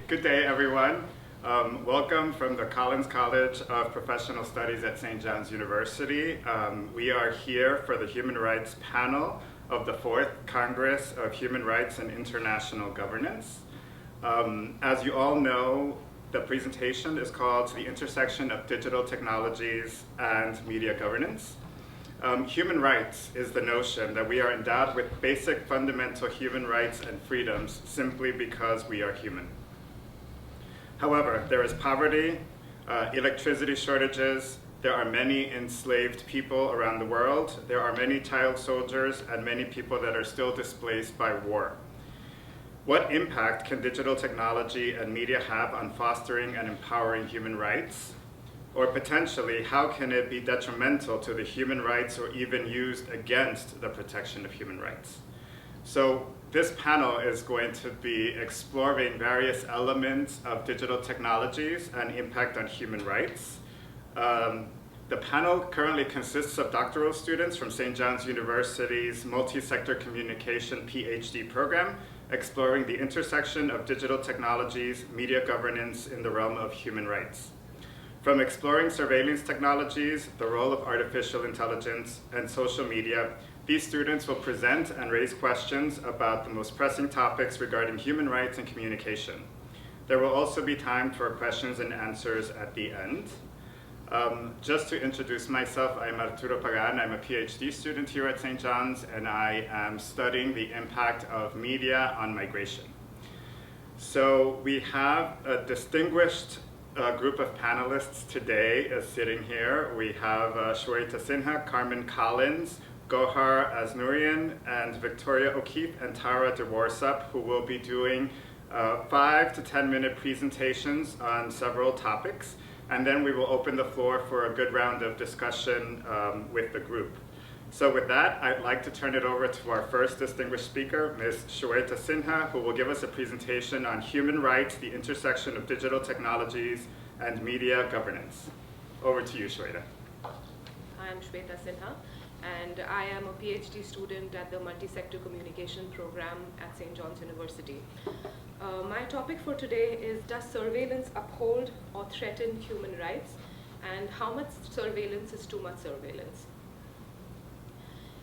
Good day, everyone. Welcome from the Collins College of Professional Studies at St. John's University. We are here for the Human Rights panel of the 4th Congress of Human Rights and International Governance. As you all know, the presentation is called The Intersection of Digital Technologies and Media Governance. Human rights is the notion that we are endowed with basic fundamental human rights and freedoms simply because we are human. However, there is poverty, electricity shortages, there are many enslaved people around the world, there are many child soldiers, and many people that are still displaced by war. What impact can digital technology and media have on fostering and empowering human rights? Or potentially, how can it be detrimental to the human rights or even used against the protection of human rights? So this panel is going to be exploring various elements of digital technologies and impact on human rights. The panel currently consists of doctoral students from St. John's University's Multi-Sector Communication Ph.D. program, exploring the intersection of digital technologies, media governance in the realm of human rights. From exploring surveillance technologies, the role of artificial intelligence, and social media, these students will present and raise questions about the most pressing topics regarding human rights and communication. There will also be time for questions and answers at the end. Just to introduce myself, I'm Arturo Pagan. I'm a PhD student here at St. John's, and I am studying the impact of media on migration. So we have a distinguished group of panelists today sitting here. We have Shweta Sinha, Carmen Collins, Gohar Aznauryan, and Victoria O'Keefe and Tara DeWorsop, who will be doing 5 to 10 minute presentations on several topics. And then we will open the floor for a good round of discussion with the group. So with that, I'd like to turn it over to our first distinguished speaker, Ms. Shweta Sinha, who will give us a presentation on human rights, the intersection of digital technologies, and media governance. Over to you, Shweta. I'm Shweta Sinha, and I am a PhD student at the Multi-Sector Communication program at St. John's University. My topic for today is, does surveillance uphold or threaten human rights, and how much surveillance is too much surveillance?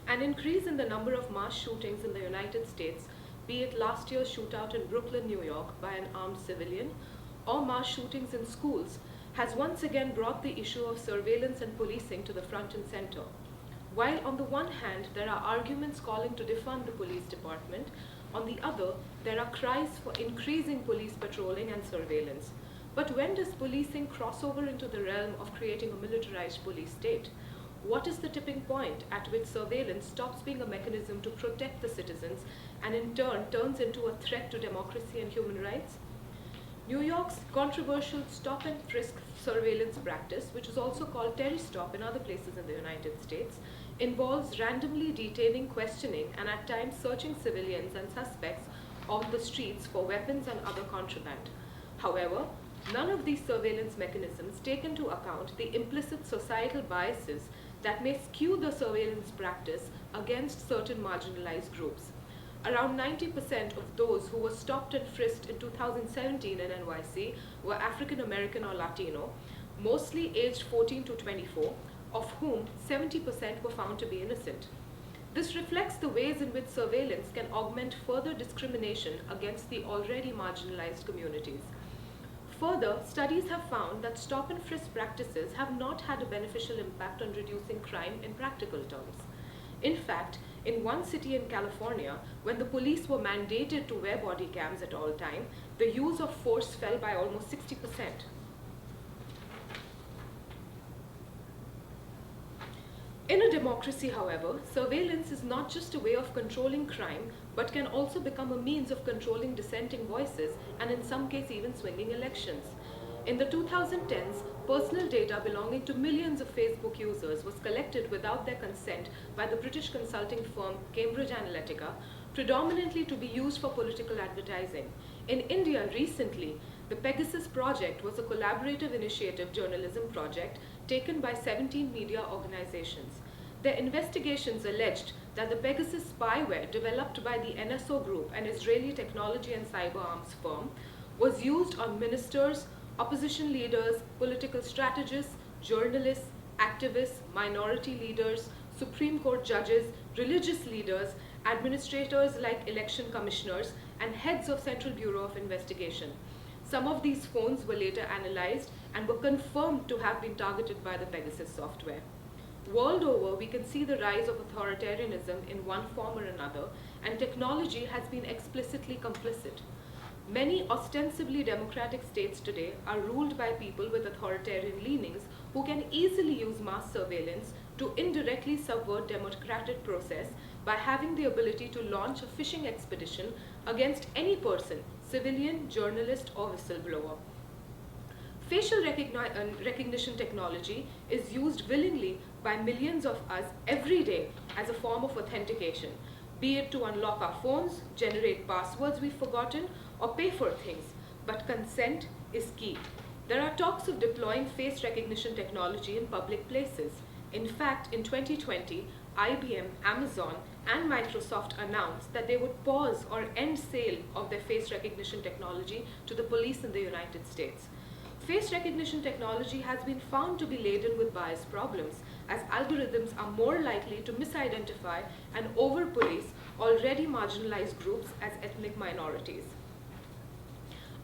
An increase in the number of mass shootings in the United States, be it last year's shootout in Brooklyn, New York by an armed civilian, or mass shootings in schools, has once again brought the issue of surveillance and policing to the front and center. While on the one hand, there are arguments calling to defund the police department, on the other, there are cries for increasing police patrolling and surveillance. But when does policing cross over into the realm of creating a militarized police state? What is the tipping point at which surveillance stops being a mechanism to protect the citizens and in turn turns into a threat to democracy and human rights? New York's controversial stop and frisk surveillance practice, which is also called Terry stop in other places in the United States, involves randomly detaining, questioning, and at times searching civilians and suspects on the streets for weapons and other contraband. However, none of these surveillance mechanisms take into account the implicit societal biases that may skew the surveillance practice against certain marginalized groups. Around 90% of those who were stopped and frisked in 2017 in NYC were African American or Latino, mostly aged 14 to 24, of whom 70% were found to be innocent. This reflects the ways in which surveillance can augment further discrimination against the already marginalized communities. Further, studies have found that stop and frisk practices have not had a beneficial impact on reducing crime in practical terms. In fact, in one city in California, when the police were mandated to wear body cams at all times, the use of force fell by almost 60%. In a democracy, however, surveillance is not just a way of controlling crime, but can also become a means of controlling dissenting voices and in some cases even swinging elections. In the 2010s, personal data belonging to millions of Facebook users was collected without their consent by the British consulting firm Cambridge Analytica, predominantly to be used for political advertising. In India recently, the Pegasus project was a collaborative initiative journalism project taken by 17 media organizations. Their investigations alleged that the Pegasus spyware developed by the NSO Group, an Israeli technology and cyber arms firm, was used on ministers, opposition leaders, political strategists, journalists, activists, minority leaders, Supreme Court judges, religious leaders, administrators like election commissioners, and heads of Central Bureau of Investigation. Some of these phones were later analyzed and were confirmed to have been targeted by the Pegasus software. World over, we can see the rise of authoritarianism in one form or another, and technology has been explicitly complicit. Many ostensibly democratic states today are ruled by people with authoritarian leanings who can easily use mass surveillance to indirectly subvert democratic process by having the ability to launch a phishing expedition against any person, civilian, journalist, or whistleblower. Facial recognition technology is used willingly by millions of us every day as a form of authentication, be it to unlock our phones, generate passwords we've forgotten, or pay for things. But consent is key. There are talks of deploying face recognition technology in public places. In fact, in 2020, IBM, Amazon, and Microsoft announced that they would pause or end sale of their face recognition technology to the police in the United States. Face recognition technology has been found to be laden with bias problems, as algorithms are more likely to misidentify and over-police already marginalized groups as ethnic minorities.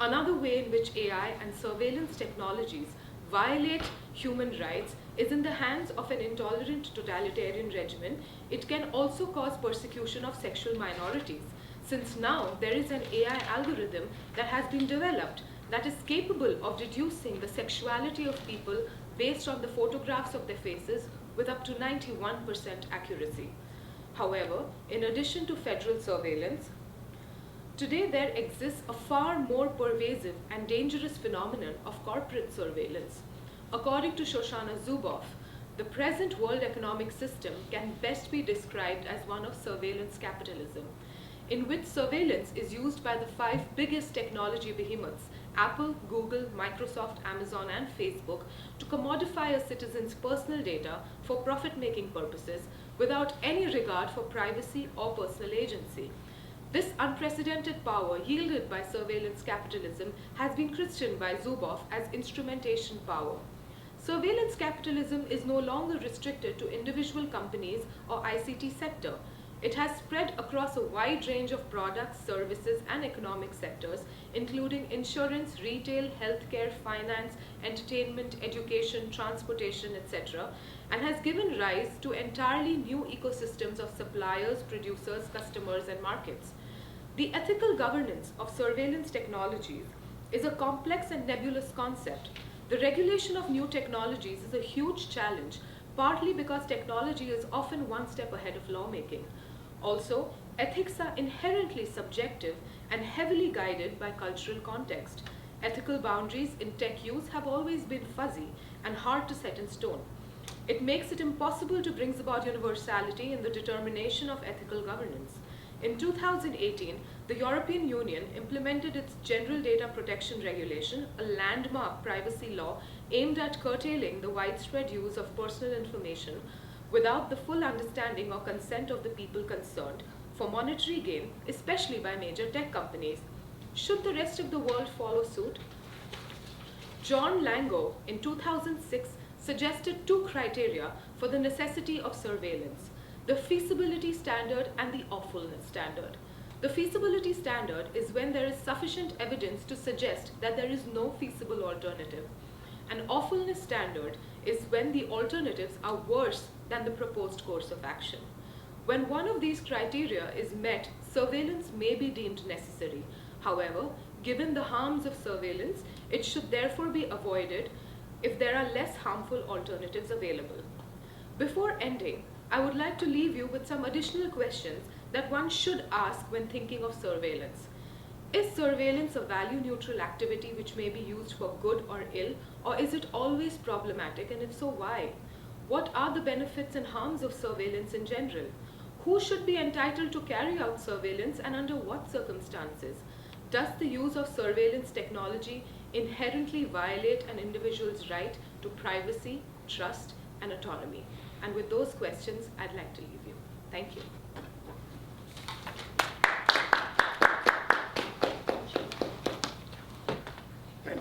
Another way in which AI and surveillance technologies violate human rights is in the hands of an intolerant totalitarian regimen. It can also cause persecution of sexual minorities, since now there is an AI algorithm that has been developed that is capable of deducing the sexuality of people based on the photographs of their faces with up to 91% accuracy. However, in addition to federal surveillance, today there exists a far more pervasive and dangerous phenomenon of corporate surveillance. According to Shoshana Zuboff, the present world economic system can best be described as one of surveillance capitalism, in which surveillance is used by the 5 biggest technology behemoths, Apple, Google, Microsoft, Amazon, and Facebook, to commodify a citizen's personal data for profit-making purposes without any regard for privacy or personal agency. This unprecedented power yielded by surveillance capitalism has been christened by Zuboff as instrumentation power. Surveillance capitalism is no longer restricted to individual companies or ICT sector. It has spread across a wide range of products, services, and economic sectors, including insurance, retail, healthcare, finance, entertainment, education, transportation, etc., and has given rise to entirely new ecosystems of suppliers, producers, customers, and markets. The ethical governance of surveillance technologies is a complex and nebulous concept. The regulation of new technologies is a huge challenge, partly because technology is often one step ahead of lawmaking. Also, ethics are inherently subjective and heavily guided by cultural context. Ethical boundaries in tech use have always been fuzzy and hard to set in stone. It makes it impossible to bring about universality in the determination of ethical governance. In 2018, the European Union implemented its General Data Protection Regulation, a landmark privacy law aimed at curtailing the widespread use of personal information without the full understanding or consent of the people concerned for monetary gain, especially by major tech companies. Should the rest of the world follow suit? John Lango, in 2006, suggested 2 criteria for the necessity of surveillance: the feasibility standard and the awfulness standard. The feasibility standard is when there is sufficient evidence to suggest that there is no feasible alternative. An awfulness standard is when the alternatives are worse than the proposed course of action. When one of these criteria is met, surveillance may be deemed necessary. However, given the harms of surveillance, it should therefore be avoided if there are less harmful alternatives available. Before ending, I would like to leave you with some additional questions that one should ask when thinking of surveillance. Is surveillance a value-neutral activity which may be used for good or ill, or is it always problematic, and if so, why? What are the benefits and harms of surveillance in general? Who should be entitled to carry out surveillance, and under what circumstances? Does the use of surveillance technology inherently violate an individual's right to privacy, trust, and autonomy? And with those questions, I'd like to leave you. Thank you.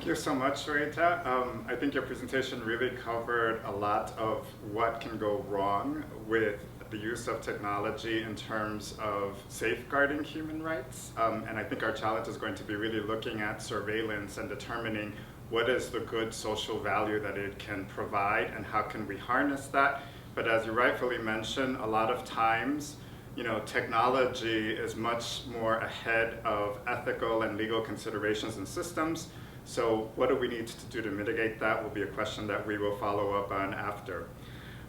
Thank you so much, Shweta. I think your presentation really covered a lot of what can go wrong with the use of technology in terms of safeguarding human rights. And I think our challenge is going to be really looking at surveillance and determining what is the good social value that it can provide and how can we harness that. But as you rightfully mentioned, a lot of times, technology is much more ahead of ethical and legal considerations and systems. So what do we need to do to mitigate that will be a question that we will follow up on after.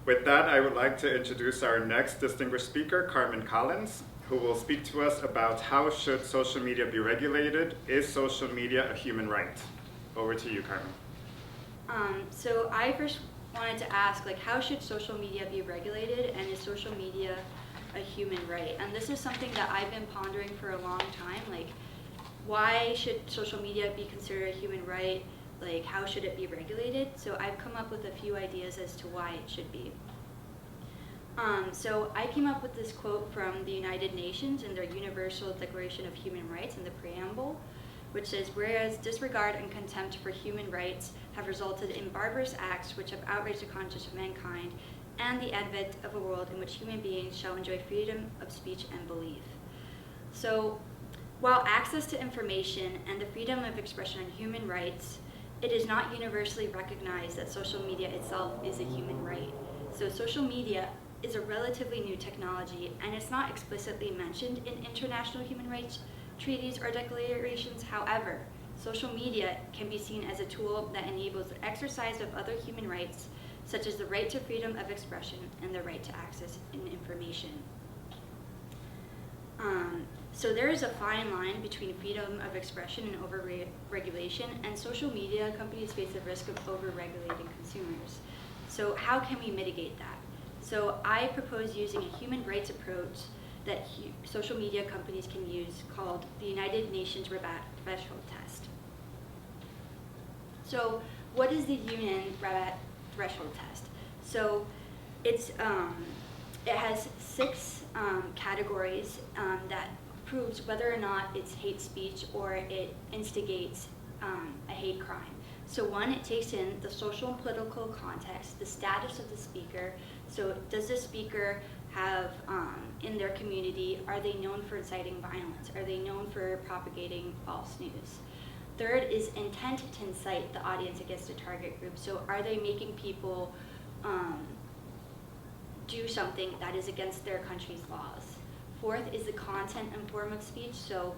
With that, I would like to introduce our next distinguished speaker, Carmen Collins, who will speak to us about how should social media be regulated? Is social media a human right? Over to you, Carmen. So I first wanted to ask, how should social media be regulated, and is social media a human right? And this is something that I've been pondering for a long time. Why should social media be considered a human right? How should it be regulated? So I've come up with a few ideas as to why it should be. So I came up with this quote from the United Nations in their Universal Declaration of Human Rights in the preamble, which says, "Whereas disregard and contempt for human rights have resulted in barbarous acts which have outraged the conscience of mankind, and the advent of a world in which human beings shall enjoy freedom of speech and belief." So while access to information and the freedom of expression are human rights, it is not universally recognized that social media itself is a human right. So social media is a relatively new technology, and it's not explicitly mentioned in international human rights treaties or declarations. However, social media can be seen as a tool that enables the exercise of other human rights, such as the right to freedom of expression and the right to access information. So there is a fine line between freedom of expression and over-regulation, and social media companies face the risk of over-regulating consumers. So how can we mitigate that? So I propose using a human rights approach that social media companies can use, called the United Nations Rabat Threshold Test. So what is the UN Rabat Threshold Test? So it has 6 categories that proves whether or not it's hate speech or it instigates a hate crime. So 1, it takes in the social and political context, the status of the speaker. So does the speaker have, in their community, are they known for inciting violence? Are they known for propagating false news? 3rd is intent to incite the audience against a target group. So are they making people do something that is against their country's laws? 4th is the content and form of speech. So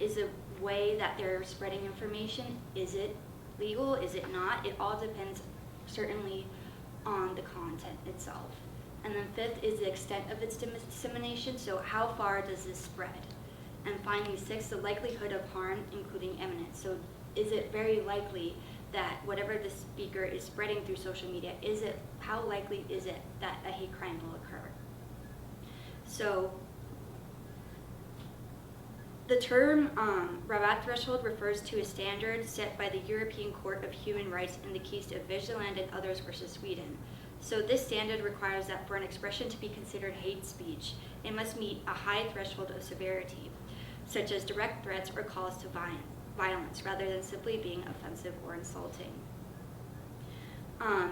is the way that they're spreading information, is it legal, is it not? It all depends certainly on the content itself. And then 5th is the extent of its dissemination. So how far does this spread? And finally 6th, the likelihood of harm, including imminence. So is it very likely that whatever the speaker is spreading through social media, how likely is it that a hate crime will occur? So the term Rabat threshold refers to a standard set by the European Court of Human Rights in the case of Vigeland and others versus Sweden. So this standard requires that for an expression to be considered hate speech, it must meet a high threshold of severity, such as direct threats or calls to violence, rather than simply being offensive or insulting.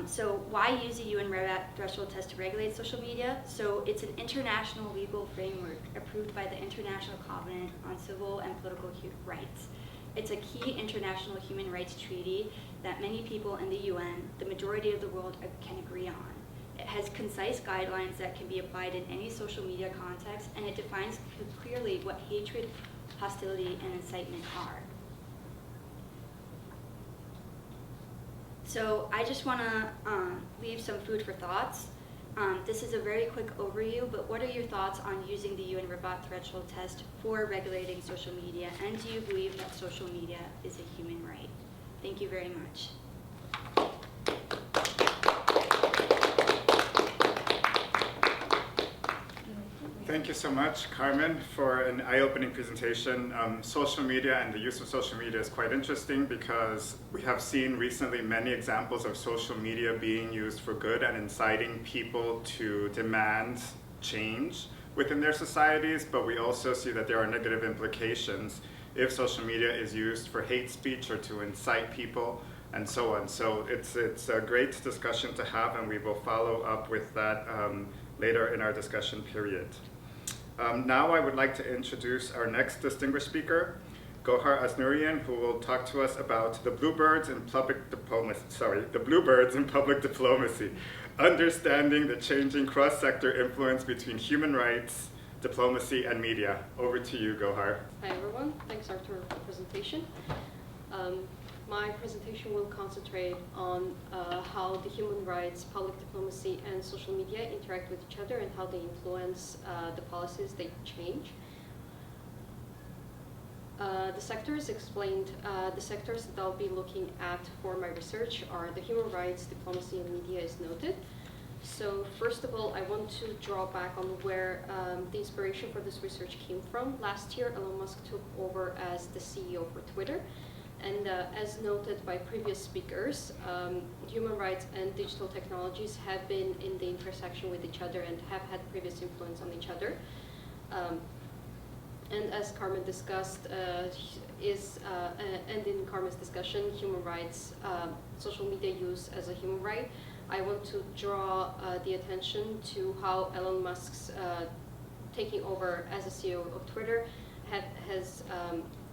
So why use the UN Rabat threshold test to regulate social media? So it's an international legal framework approved by the International Covenant on Civil and Political Rights. It's a key international human rights treaty that many people in the UN, the majority of the world, can agree on. It has concise guidelines that can be applied in any social media context, and it defines clearly what hatred, hostility, and incitement are. So I just want to leave some food for thoughts. This is a very quick overview, but what are your thoughts on using the UN Rabat threshold test for regulating social media, and do you believe that social media is a human right? Thank you very much. Thank you so much, Carmen, for an eye-opening presentation. Social media and the use of social media is quite interesting because we have seen recently many examples of social media being used for good and inciting people to demand change within their societies, but we also see that there are negative implications if social media is used for hate speech or to incite people, and so on. So it's a great discussion to have, and we will follow up with that later in our discussion period. Now I would like to introduce our next distinguished speaker, Gohar Aznauryan, who will talk to us about the bluebirds in public diplomacy, understanding the changing cross-sector influence between human rights, diplomacy, and media. Over to you, Gohar. Hi everyone, thanks Arturo for the presentation. My presentation will concentrate on how the human rights, public diplomacy, and social media interact with each other and how they influence the policies they change. The sectors explained, the sectors that I'll be looking at for my research are the human rights, diplomacy, and media is noted. So first of all, I want to draw back on where the inspiration for this research came from. Last year, Elon Musk took over as the CEO for Twitter. And as noted by previous speakers, human rights and digital technologies have been in the intersection with each other and have had previous influence on each other. And as Carmen discussed, and in Carmen's discussion, human rights, social media use as a human right, I want to draw the attention to how Elon Musk's taking over as a CEO of Twitter has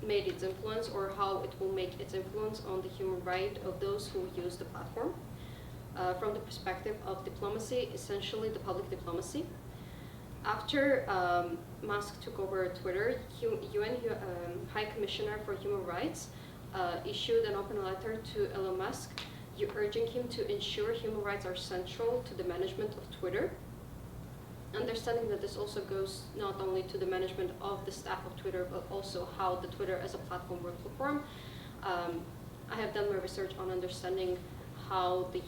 made its influence, or how it will make its influence on the human right of those who use the platform. From the perspective of diplomacy, essentially the public diplomacy. After Musk took over Twitter, UN High Commissioner for Human Rights issued an open letter to Elon Musk urging him to ensure human rights are central to the management of Twitter. Understanding that this also goes not only to the management of the staff of Twitter, but also how the Twitter as a platform will perform. I have done my research on understanding how the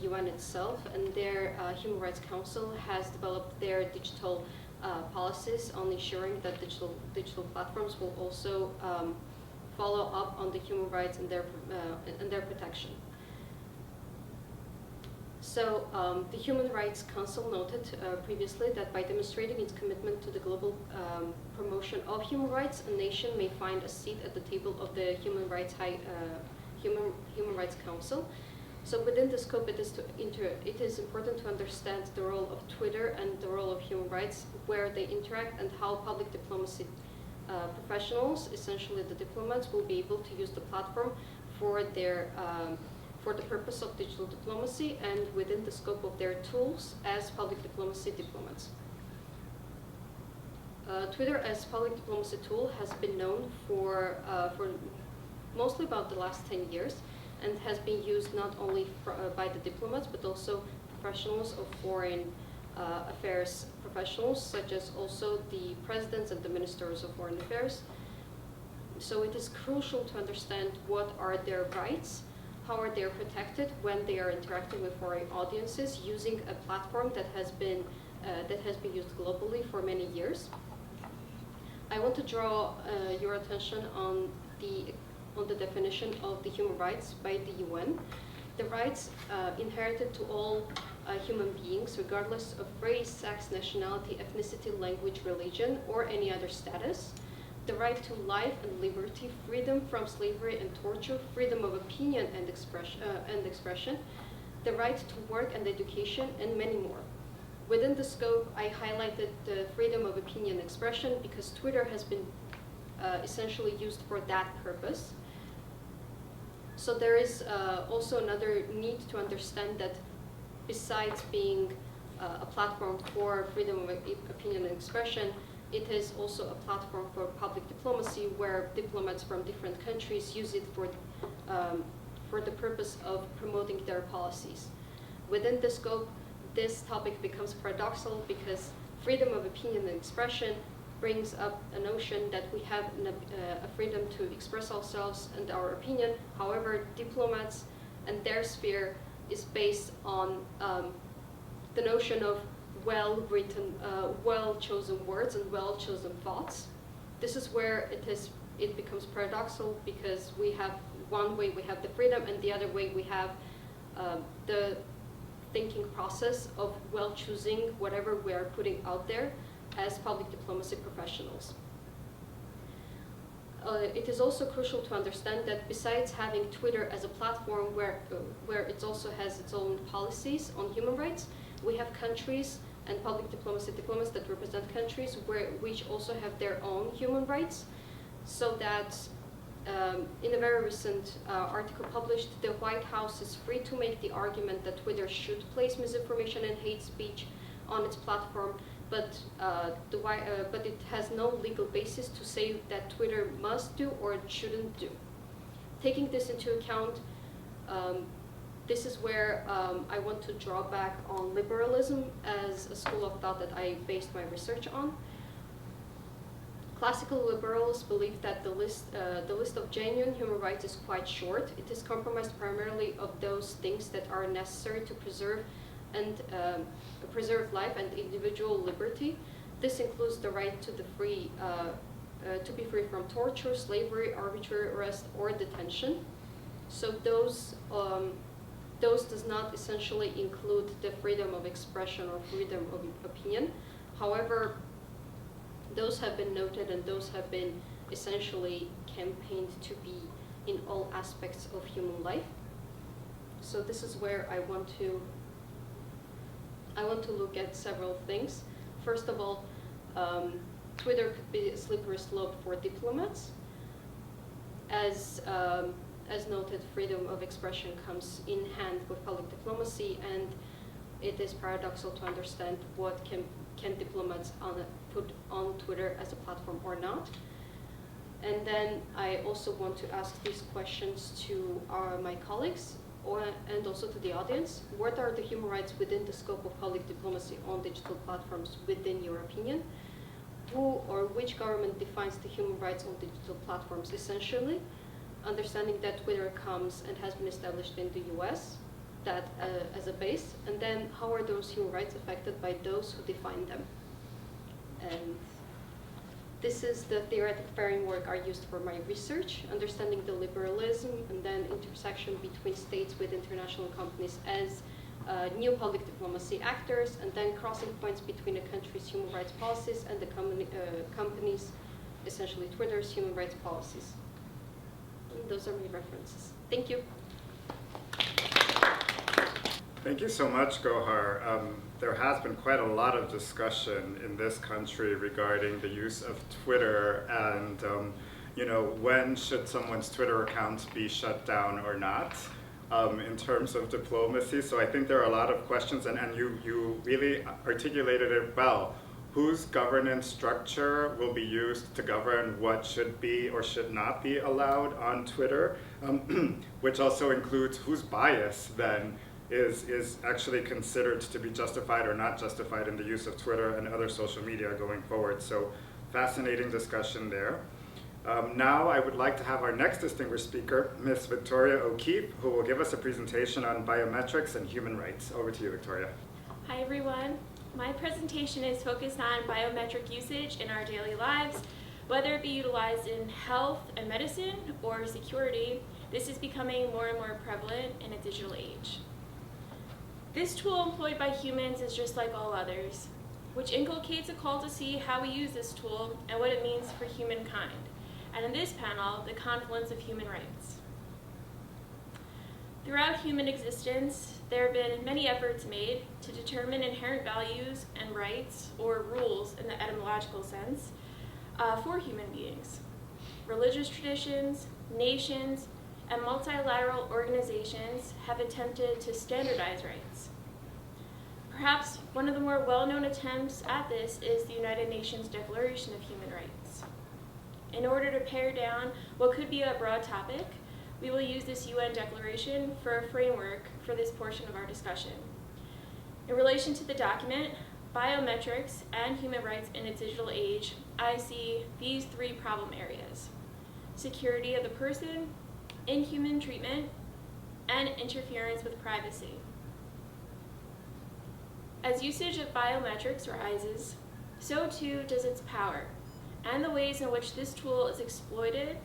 UN itself and their Human Rights Council has developed their digital policies on ensuring that digital platforms will also follow up on the human rights and their protection. So the Human Rights Council noted previously that by demonstrating its commitment to the global promotion of human rights, a nation may find a seat at the table of the Human Rights Council. So within the scope, it is important to understand the role of Twitter and the role of human rights, where they interact, and how public diplomacy professionals, essentially the diplomats, will be able to use the platform for the purpose of digital diplomacy and within the scope of their tools as public diplomacy diplomats. Twitter as public diplomacy tool has been known for mostly about the last 10 years and has been used not only by the diplomats but also professionals of foreign affairs professionals, such as also the presidents and the ministers of foreign affairs. So it is crucial to understand what are their rights, how are they protected when they are interacting with foreign audiences using a platform that has been used globally for many years. I want to draw your attention on the definition of the human rights by the UN. The rights inherited to all human beings, regardless of race, sex, nationality, ethnicity, language, religion, or any other status. The right to life and liberty, freedom from slavery and torture, freedom of opinion and expression, the right to work and education, and many more. Within the scope, I highlighted the freedom of opinion and expression because Twitter has been essentially used for that purpose. So there is also another need to understand that besides being a platform for freedom of opinion and expression, it is also a platform for public diplomacy where diplomats from different countries use it for the purpose of promoting their policies. Within the scope, this topic becomes paradoxical because freedom of opinion and expression brings up a notion that we have a freedom to express ourselves and our opinion. However, diplomats and their sphere is based on the notion of well-written, well-chosen words and well-chosen thoughts. This is where it becomes paradoxical because we have one way we have the freedom and the other way we have the thinking process of well-choosing whatever we are putting out there as public diplomacy professionals. it is also crucial to understand that besides having Twitter as a platform where it also has its own policies on human rights, we have countries and public diplomats that represent countries which also have their own human rights. So that in a very recent article published, the White House is free to make the argument that Twitter should place misinformation and hate speech on its platform, but it has no legal basis to say that Twitter must do or shouldn't do. Taking this into account, this is where I want to draw back on liberalism as a school of thought that I based my research on. Classical liberals believe that the list of genuine human rights is quite short. It is comprised primarily of those things that are necessary to preserve life and individual liberty. This includes the right to be free from torture, slavery, arbitrary arrest, or detention. So those does not essentially include the freedom of expression or freedom of opinion. However, those have been noted and those have been essentially campaigned to be in all aspects of human life. So this is where I want to look at several things. First of all, Twitter could be a slippery slope for diplomats. As noted, freedom of expression comes in hand with public diplomacy, and it is paradoxical to understand what can diplomats put on Twitter as a platform or not. And then I also want to ask these questions to my colleagues and also to the audience. What are the human rights within the scope of public diplomacy on digital platforms within your opinion? Who or which government defines the human rights on digital platforms essentially? Understanding that Twitter comes and has been established in the US, that as a base, and then how are those human rights affected by those who define them? And this is the theoretical framework I used for my research, understanding the liberalism and then intersection between states with international companies as new public diplomacy actors, and then crossing points between a country's human rights policies and the companies, essentially Twitter's human rights policies. And those are my references. Thank you. Thank you so much, Gohar. There has been quite a lot of discussion in this country regarding the use of Twitter and when should someone's Twitter account be shut down or not in terms of diplomacy. So I think there are a lot of questions, and you really articulated it well. Whose governance structure will be used to govern what should be or should not be allowed on Twitter, which also includes whose bias then is actually considered to be justified or not justified in the use of Twitter and other social media going forward. So fascinating discussion there. Now I would like to have our next distinguished speaker, Ms. Victoria O'Keefe, who will give us a presentation on biometrics and human rights. Over to you, Victoria. Hi, everyone. My presentation is focused on biometric usage in our daily lives. Whether it be utilized in health and medicine or security, this is becoming more and more prevalent in a digital age. This tool employed by humans is just like all others, which inculcates a call to see how we use this tool and what it means for humankind. And in this panel, the confluence of human rights. Throughout human existence, there have been many efforts made to determine inherent values and rights, or rules in the etymological sense, for human beings. Religious traditions, nations, and multilateral organizations have attempted to standardize rights. Perhaps one of the more well-known attempts at this is the United Nations Declaration of Human Rights. In order to pare down what could be a broad topic, we will use this UN declaration for a framework for this portion of our discussion. In relation to the document, biometrics and human rights in a digital age, I see these three problem areas: security of the person, inhuman treatment, and interference with privacy. As usage of biometrics rises, so too does its power, and the ways in which this tool is exploited,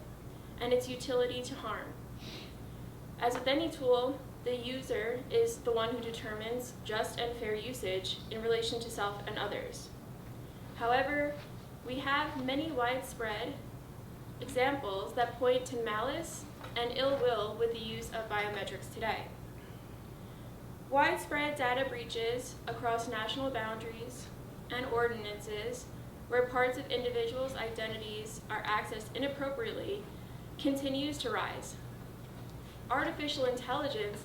and its utility to harm. As with any tool, the user is the one who determines just and fair usage in relation to self and others. However, we have many widespread examples that point to malice and ill will with the use of biometrics today. Widespread data breaches across national boundaries and ordinances where parts of individuals' identities are accessed inappropriately continues to rise. Artificial intelligence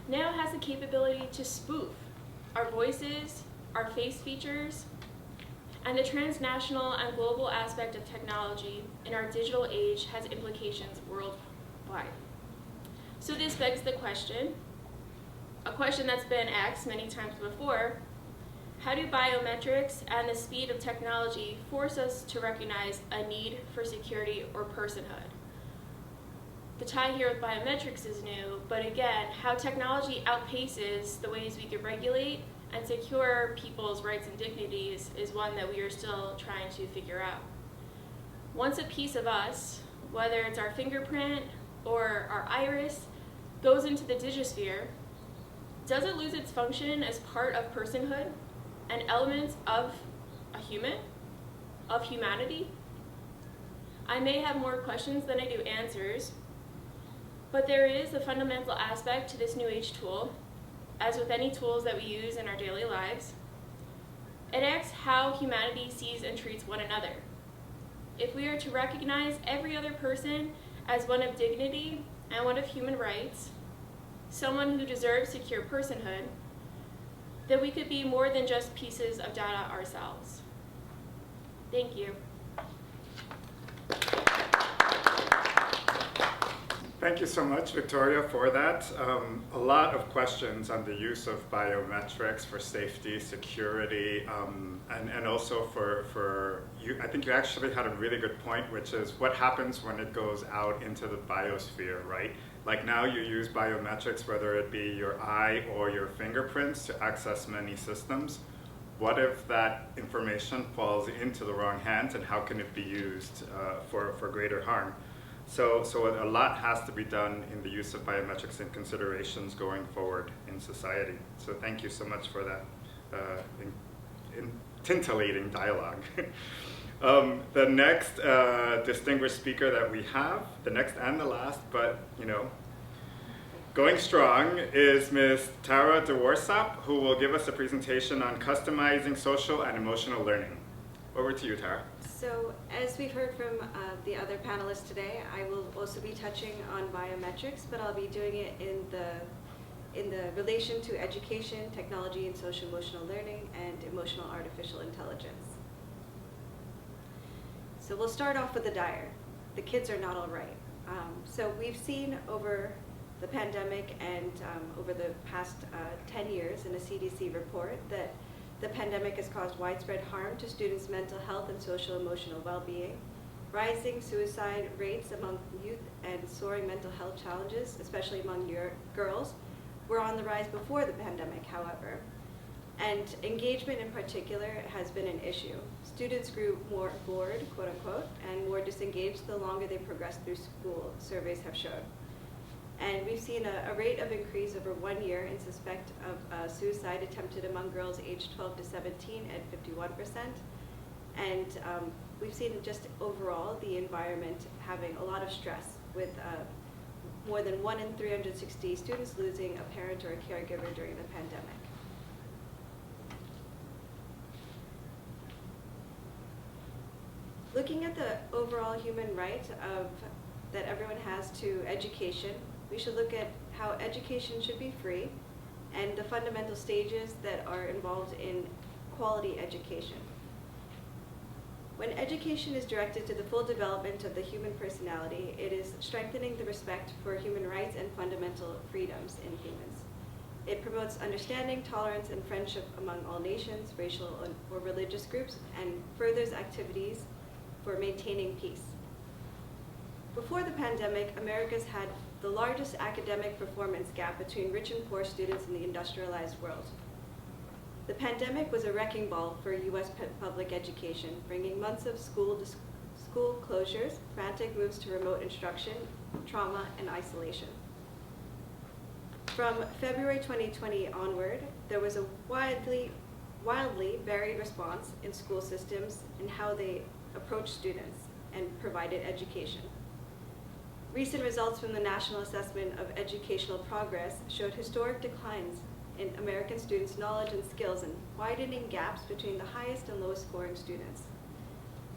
now has the capability to spoof our voices, our face features, and the transnational and global aspect of technology in our digital age has implications worldwide. So this begs the question, a question that's been asked many times before: how do biometrics and the speed of technology force us to recognize a need for security or personhood? The tie here with biometrics is new, but again, how technology outpaces the ways we could regulate and secure people's rights and dignities is one that we are still trying to figure out. Once a piece of us, whether it's our fingerprint or our iris, goes into the digisphere, does it lose its function as part of personhood and elements of a human, of humanity? I may have more questions than I do answers, but there is a fundamental aspect to this new age tool, as with any tools that we use in our daily lives. It asks how humanity sees and treats one another. If we are to recognize every other person as one of dignity and one of human rights, someone who deserves secure personhood, then we could be more than just pieces of data ourselves. Thank you. Thank you so much, Victoria, for that. A lot of questions on the use of biometrics for safety, security, and also for you. I think you actually had a really good point, which is what happens when it goes out into the biosphere, right? Like now you use biometrics, whether it be your eye or your fingerprints, to access many systems. What if that information falls into the wrong hands, and how can it be used for greater harm? So a lot has to be done in the use of biometrics and considerations going forward in society. So thank you so much for that titillating dialogue. The next distinguished speaker that we have, the next and the last, but going strong, is Ms. Tara DeWorsop, who will give us a presentation on customizing social and emotional learning. Over to you, Tara. So, as we've heard from the other panelists today, I will also be touching on biometrics, but I'll be doing it in the relation to education, technology, and social emotional learning, and emotional artificial intelligence. So we'll start off with the dire. The kids are not all right. So we've seen over the pandemic and over the past 10 years in a CDC report that the pandemic has caused widespread harm to students' mental health and social emotional well-being, rising suicide rates among youth, and soaring mental health challenges, especially among girls, were on the rise before the pandemic, however. And engagement in particular has been an issue. Students grew more bored, quote unquote, and more disengaged the longer they progressed through school, surveys have shown. And we've seen a rate of increase over 1 year in suspect of suicide attempted among girls aged 12 to 17 at 51%. And we've seen just overall the environment having a lot of stress, with more than 1 in 360 students losing a parent or a caregiver during the pandemic. Looking at the overall human right that everyone has to education, we should look at how education should be free and the fundamental stages that are involved in quality education. When education is directed to the full development of the human personality, it is strengthening the respect for human rights and fundamental freedoms in humans. It promotes understanding, tolerance, and friendship among all nations, racial or religious groups, and furthers activities for maintaining peace. Before the pandemic, America's had the largest academic performance gap between rich and poor students in the industrialized world. The pandemic was a wrecking ball for U.S. public education, bringing months of school closures, frantic moves to remote instruction, trauma, and isolation. From February 2020 onward, there was a wildly varied response in school systems and how they approach students. and provided education. Recent results from the National Assessment of Educational Progress showed historic declines in American students' knowledge and skills and widening gaps between the highest and lowest scoring students.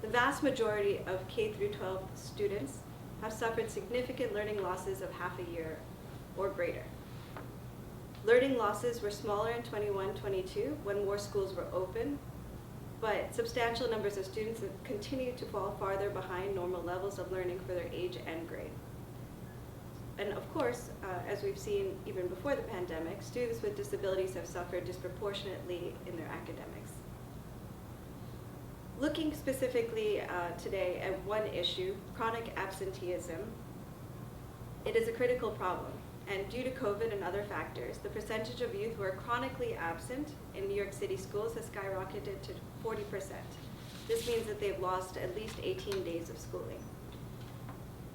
The vast majority of K through 12 students have suffered significant learning losses of half a year or greater. Learning losses were smaller in 21-22 when more schools were open, but substantial numbers of students have continued to fall farther behind normal levels of learning for their age and grade. And of course, as we've seen even before the pandemic, students with disabilities have suffered disproportionately in their academics. Looking specifically today at one issue, chronic absenteeism, it is a critical problem. And due to COVID and other factors, the percentage of youth who are chronically absent in New York City schools has skyrocketed to 40%. This means that they've lost at least 18 days of schooling.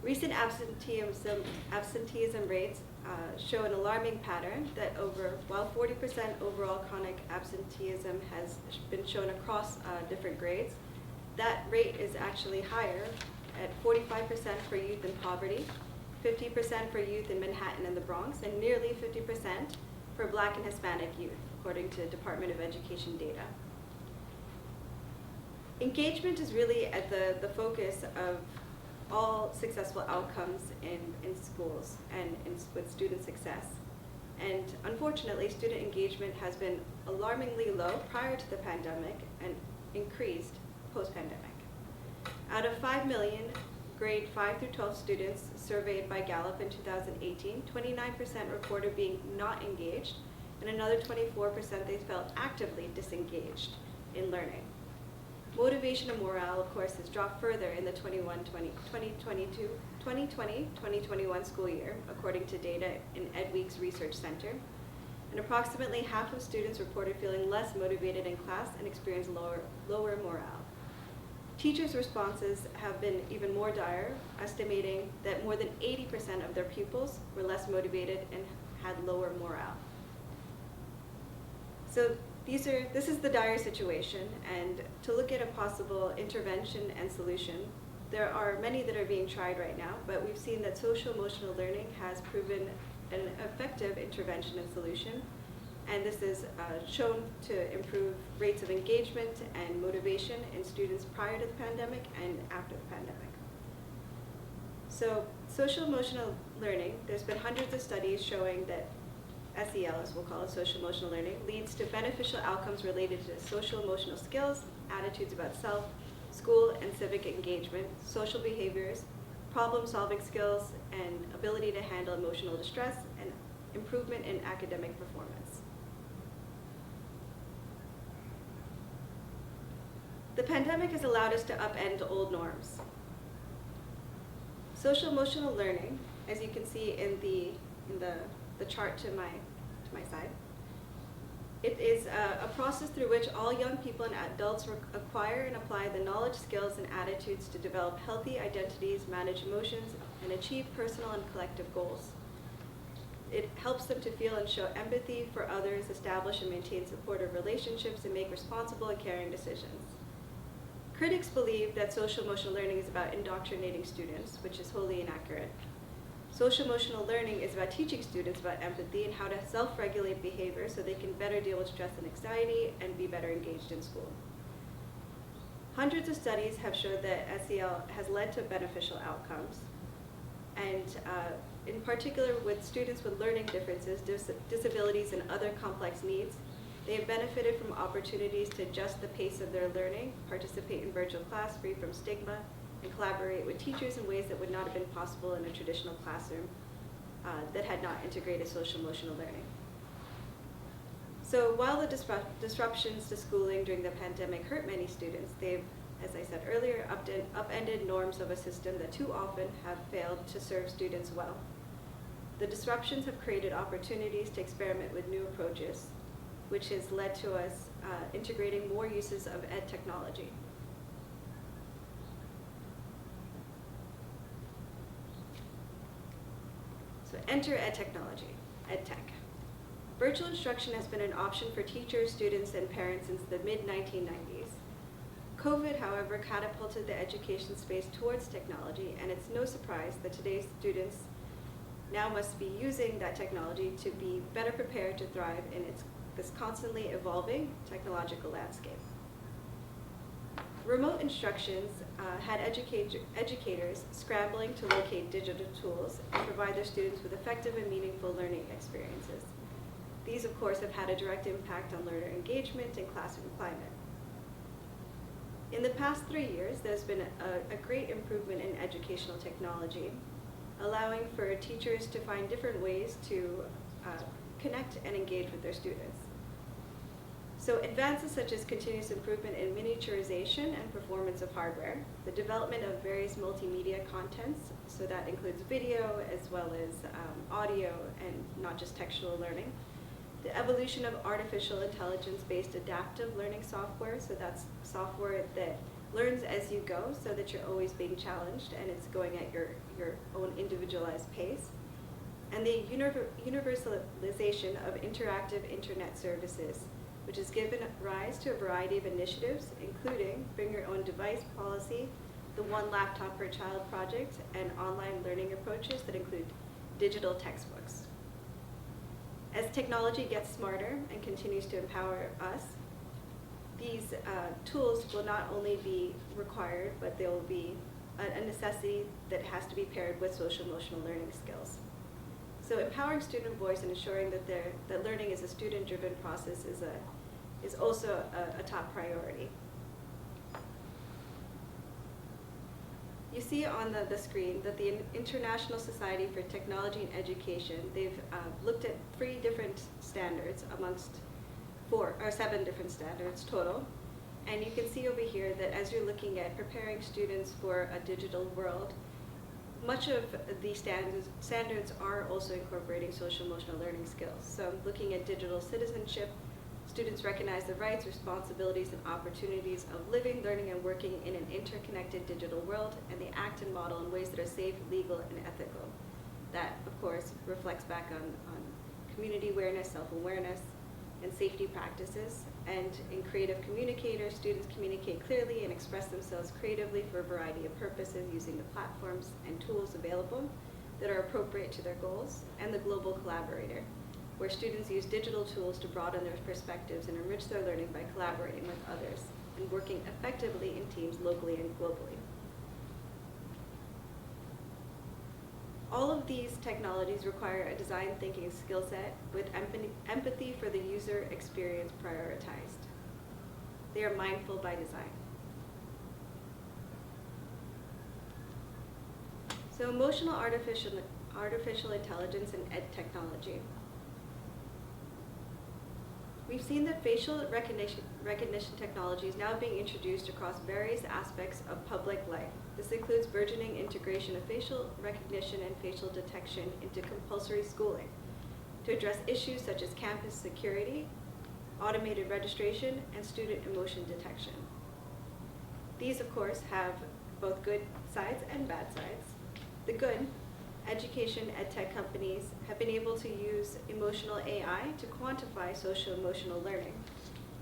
Recent absenteeism rates show an alarming pattern that while 40% overall chronic absenteeism has been shown across different grades, that rate is actually higher at 45% for youth in poverty, 50% for youth in Manhattan and the Bronx, and nearly 50% for Black and Hispanic youth, according to Department of Education data. Engagement is really at the focus of all successful outcomes in schools and with student success. And unfortunately, student engagement has been alarmingly low prior to the pandemic and increased post-pandemic. Out of 5 million grade 5 through 12 students surveyed by Gallup in 2018, 29% reported being not engaged, and another 24% they felt actively disengaged in learning. Motivation and morale, of course, has dropped further in the 2020-2021 school year, according to data in EdWeek's Research Center. And approximately half of students reported feeling less motivated in class and experienced lower morale. Teachers' responses have been even more dire, estimating that more than 80% of their pupils were less motivated and had lower morale. So this is the dire situation, and to look at a possible intervention and solution, there are many that are being tried right now, but we've seen that social-emotional learning has proven an effective intervention and solution, and this is shown to improve rates of engagement and motivation in students prior to the pandemic and after the pandemic. So social-emotional learning, there's been hundreds of studies showing that SEL, as we'll call it, social-emotional learning, leads to beneficial outcomes related to social-emotional skills, attitudes about self, school and civic engagement, social behaviors, problem-solving skills, and ability to handle emotional distress, and improvement in academic performance. The pandemic has allowed us to upend old norms. Social-emotional learning, as you can see in the chart to my side, it is a process through which all young people and adults acquire and apply the knowledge, skills, and attitudes to develop healthy identities, manage emotions, and achieve personal and collective goals. It helps them to feel and show empathy for others, establish and maintain supportive relationships, and make responsible and caring decisions. Critics believe that social-emotional learning is about indoctrinating students, which is wholly inaccurate. Social-emotional learning is about teaching students about empathy and how to self-regulate behavior so they can better deal with stress and anxiety and be better engaged in school. Hundreds of studies have showed that SEL has led to beneficial outcomes, and in particular with students with learning differences, disabilities, and other complex needs, they have benefited from opportunities to adjust the pace of their learning, participate in virtual class free from stigma, and collaborate with teachers in ways that would not have been possible in a traditional classroom that had not integrated social-emotional learning. So while the disruptions to schooling during the pandemic hurt many students, they've, as I said earlier, upended norms of a system that too often have failed to serve students well. The disruptions have created opportunities to experiment with new approaches, which has led to us integrating more uses of ed technology. So enter ed technology, ed tech. Virtual instruction has been an option for teachers, students, and parents since the mid-1990s. COVID, however, catapulted the education space towards technology, and it's no surprise that today's students now must be using that technology to be better prepared to thrive in this constantly evolving technological landscape. Remote instructions had educators scrambling to locate digital tools and provide their students with effective and meaningful learning experiences. These, of course, have had a direct impact on learner engagement and classroom climate. In the past 3 years, there's been a great improvement in educational technology, allowing for teachers to find different ways to connect and engage with their students. So advances such as continuous improvement in miniaturization and performance of hardware, the development of various multimedia contents, so that includes video as well as audio and not just textual learning, the evolution of artificial intelligence-based adaptive learning software, so that's software that learns as you go so that you're always being challenged and it's going at your own individualized pace, and the universalization of interactive internet services, which has given rise to a variety of initiatives, including bring your own device policy, the one laptop per child project, and online learning approaches that include digital textbooks. As technology gets smarter and continues to empower us, these tools will not only be required, but they will be a necessity that has to be paired with social emotional learning skills. So empowering student voice and ensuring that learning is a student-driven process is also a top priority. You see on the screen that the International Society for Technology and Education, they've looked at 3 different standards amongst 7 different standards total. And you can see over here that as you're looking at preparing students for a digital world, much of the standards are also incorporating social emotional learning skills. So looking at digital citizenship, students recognize the rights, responsibilities, and opportunities of living, learning, and working in an interconnected digital world, and they act and model in ways that are safe, legal, and ethical. That, of course, reflects back on community awareness, self-awareness, and safety practices. And in creative communicators, students communicate clearly and express themselves creatively for a variety of purposes using the platforms and tools available that are appropriate to their goals, and the global collaborator, where students use digital tools to broaden their perspectives and enrich their learning by collaborating with others and working effectively in teams locally and globally. All of these technologies require a design thinking skill set with empathy for the user experience prioritized. They are mindful by design. So emotional artificial intelligence and ed technology. We've seen that facial recognition technology is now being introduced across various aspects of public life. This includes burgeoning integration of facial recognition and facial detection into compulsory schooling to address issues such as campus security, automated registration, and student emotion detection. These, of course, have both good sides and bad sides. The good, education ed tech companies have been able to use emotional AI to quantify social emotional learning.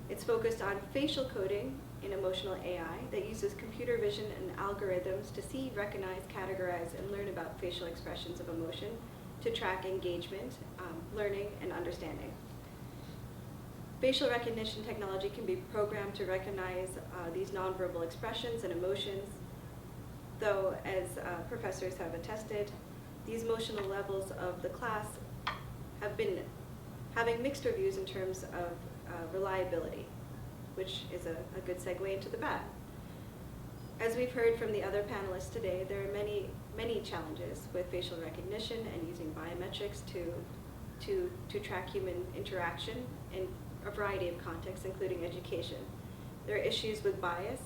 It's focused on facial coding in emotional AI that uses computer vision and algorithms to see, recognize, categorize, and learn about facial expressions of emotion to track engagement, learning, and understanding. Facial recognition technology can be programmed to recognize these nonverbal expressions and emotions, though as professors have attested, these emotional levels of the class have been having mixed reviews in terms of reliability, which is a good segue into the bad. As we've heard from the other panelists today, there are many challenges with facial recognition and using biometrics to track human interaction in a variety of contexts, including education. There are issues with bias,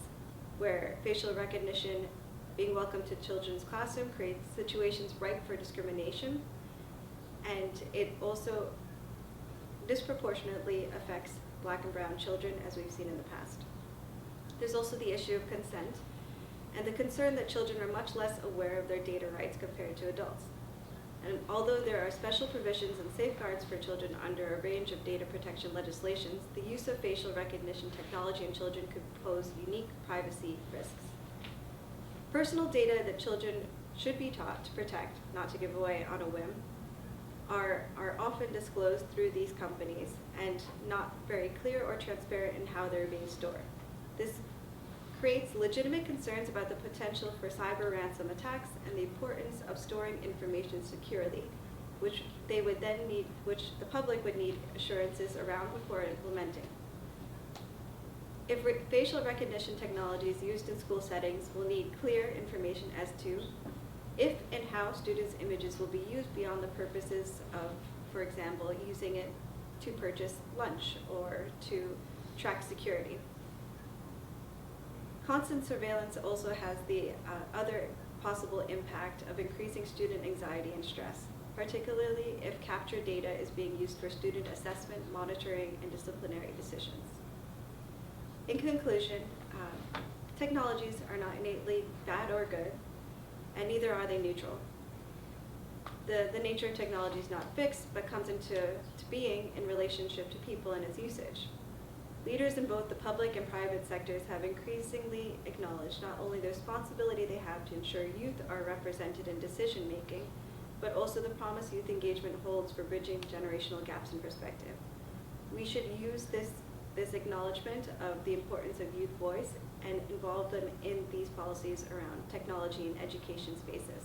where facial recognition being welcomed to children's classroom creates situations ripe for discrimination, and it also disproportionately affects Black and brown children, as we've seen in the past. There's also the issue of consent, and the concern that children are much less aware of their data rights compared to adults. And although there are special provisions and safeguards for children under a range of data protection legislations, the use of facial recognition technology in children could pose unique privacy risks. Personal data that children should be taught to protect, not to give away on a whim, are often disclosed through these companies and not very clear or transparent in how they're being stored. This creates legitimate concerns about the potential for cyber ransom attacks and the importance of storing information securely, which the public would need assurances around before implementing. If facial recognition technologies used in school settings will need clear information as to if and how students' images will be used beyond the purposes of, for example, using it to purchase lunch or to track security. Constant surveillance also has the other possible impact of increasing student anxiety and stress, particularly if captured data is being used for student assessment, monitoring, and disciplinary decisions. In conclusion, technologies are not innately bad or good, and neither are they neutral. The nature of technology is not fixed, but comes into being in relationship to people and its usage. Leaders in both the public and private sectors have increasingly acknowledged not only the responsibility they have to ensure youth are represented in decision-making, but also the promise youth engagement holds for bridging generational gaps in perspective. We should use this acknowledgement of the importance of youth voice and involve them in these policies around technology and education spaces.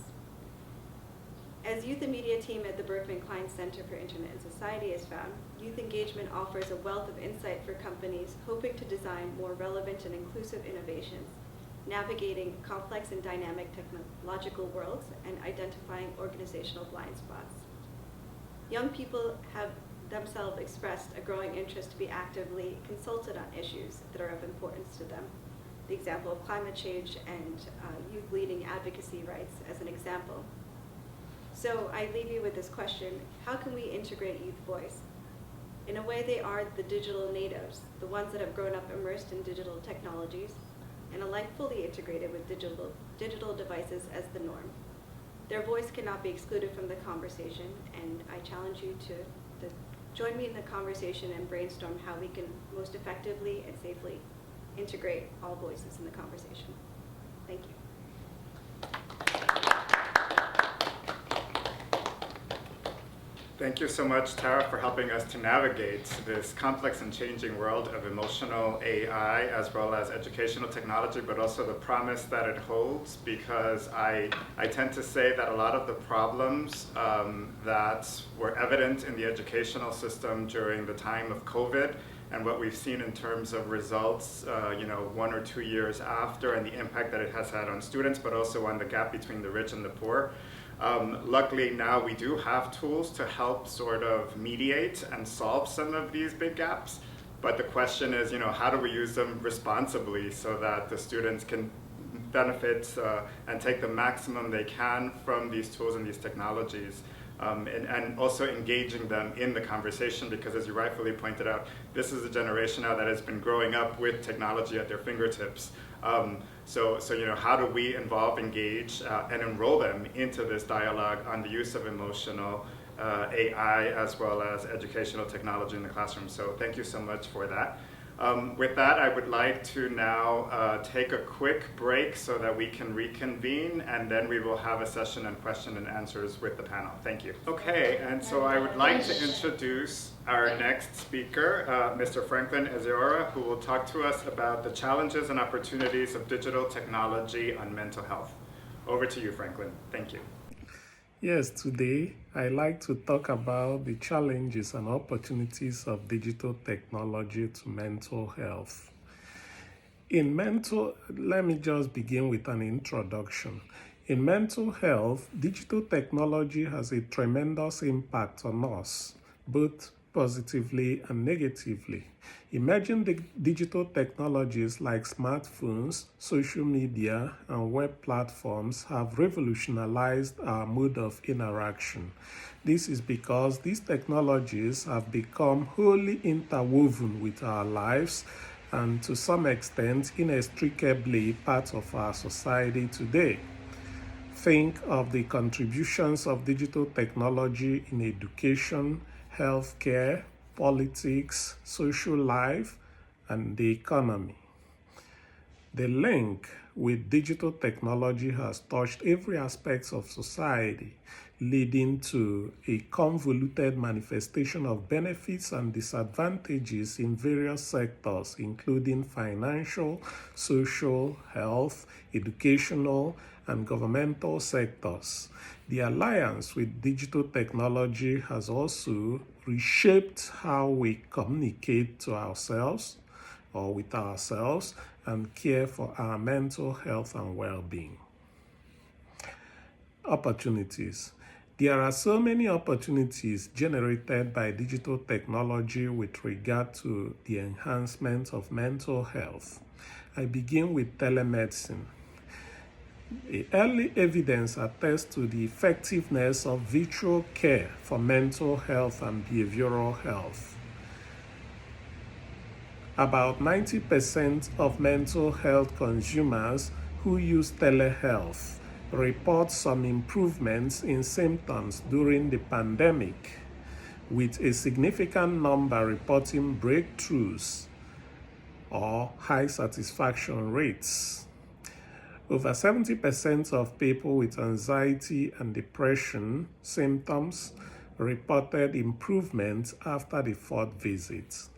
As Youth and Media team at the Berkman Klein Center for Internet and Society has found, youth engagement offers a wealth of insight for companies hoping to design more relevant and inclusive innovations, navigating complex and dynamic technological worlds, and identifying organizational blind spots. Young people have themselves expressed a growing interest to be actively consulted on issues that are of importance to them. The example of climate change and youth leading advocacy rights as an example. So I leave you with this question: how can we integrate youth voice? In a way, they are the digital natives, the ones that have grown up immersed in digital technologies, and alike fully integrated with digital devices as the norm. Their voice cannot be excluded from the conversation, and I challenge you to join me in the conversation and brainstorm how we can most effectively and safely integrate all voices in the conversation. Thank you. Thank you so much, Tara, for helping us to navigate this complex and changing world of emotional AI as well as educational technology, but also the promise that it holds, because I tend to say that a lot of the problems that were evident in the educational system during the time of COVID and what we've seen in terms of results 1 or 2 years after, and the impact that it has had on students, but also on the gap between the rich and the poor. Luckily now we do have tools to help sort of mediate and solve some of these big gaps, but the question is, how do we use them responsibly so that the students can benefit and take the maximum they can from these tools and these technologies, and also engaging them in the conversation, because as you rightfully pointed out, this is a generation now that has been growing up with technology at their fingertips. So how do we involve, engage, and enroll them into this dialogue on the use of emotional AI as well as educational technology in the classroom? So thank you so much for that. With that, I would like to now take a quick break so that we can reconvene, and then we will have a session and question and answers with the panel. Thank you. Okay, and so I would like to introduce our next speaker, Mr. Franklin Ezeorah, who will talk to us about the challenges and opportunities of digital technology on mental health. Over to you, Franklin. Thank you. Yes, today I'd like to talk about the challenges and opportunities of digital technology to mental health. Let me just begin with an introduction. In mental health, digital technology has a tremendous impact on us, both positively and negatively. Emerging digital technologies like smartphones, social media, and web platforms have revolutionized our mode of interaction. This is because these technologies have become wholly interwoven with our lives and to some extent inextricably part of our society today. Think of the contributions of digital technology in education, healthcare, politics, social life, and the economy. The link with digital technology has touched every aspect of society, leading to a convoluted manifestation of benefits and disadvantages in various sectors, including financial, social, health, educational, and governmental sectors. The alliance with digital technology has also reshaped how we communicate to ourselves or with ourselves and care for our mental health and well-being. Opportunities. There are so many opportunities generated by digital technology with regard to the enhancement of mental health. I begin with telemedicine. The early evidence attests to the effectiveness of virtual care for mental health and behavioral health. About 90% of mental health consumers who use telehealth report some improvements in symptoms during the pandemic, with a significant number reporting breakthroughs or high satisfaction rates. Over 70% of people with anxiety and depression symptoms reported improvements after the fourth visit.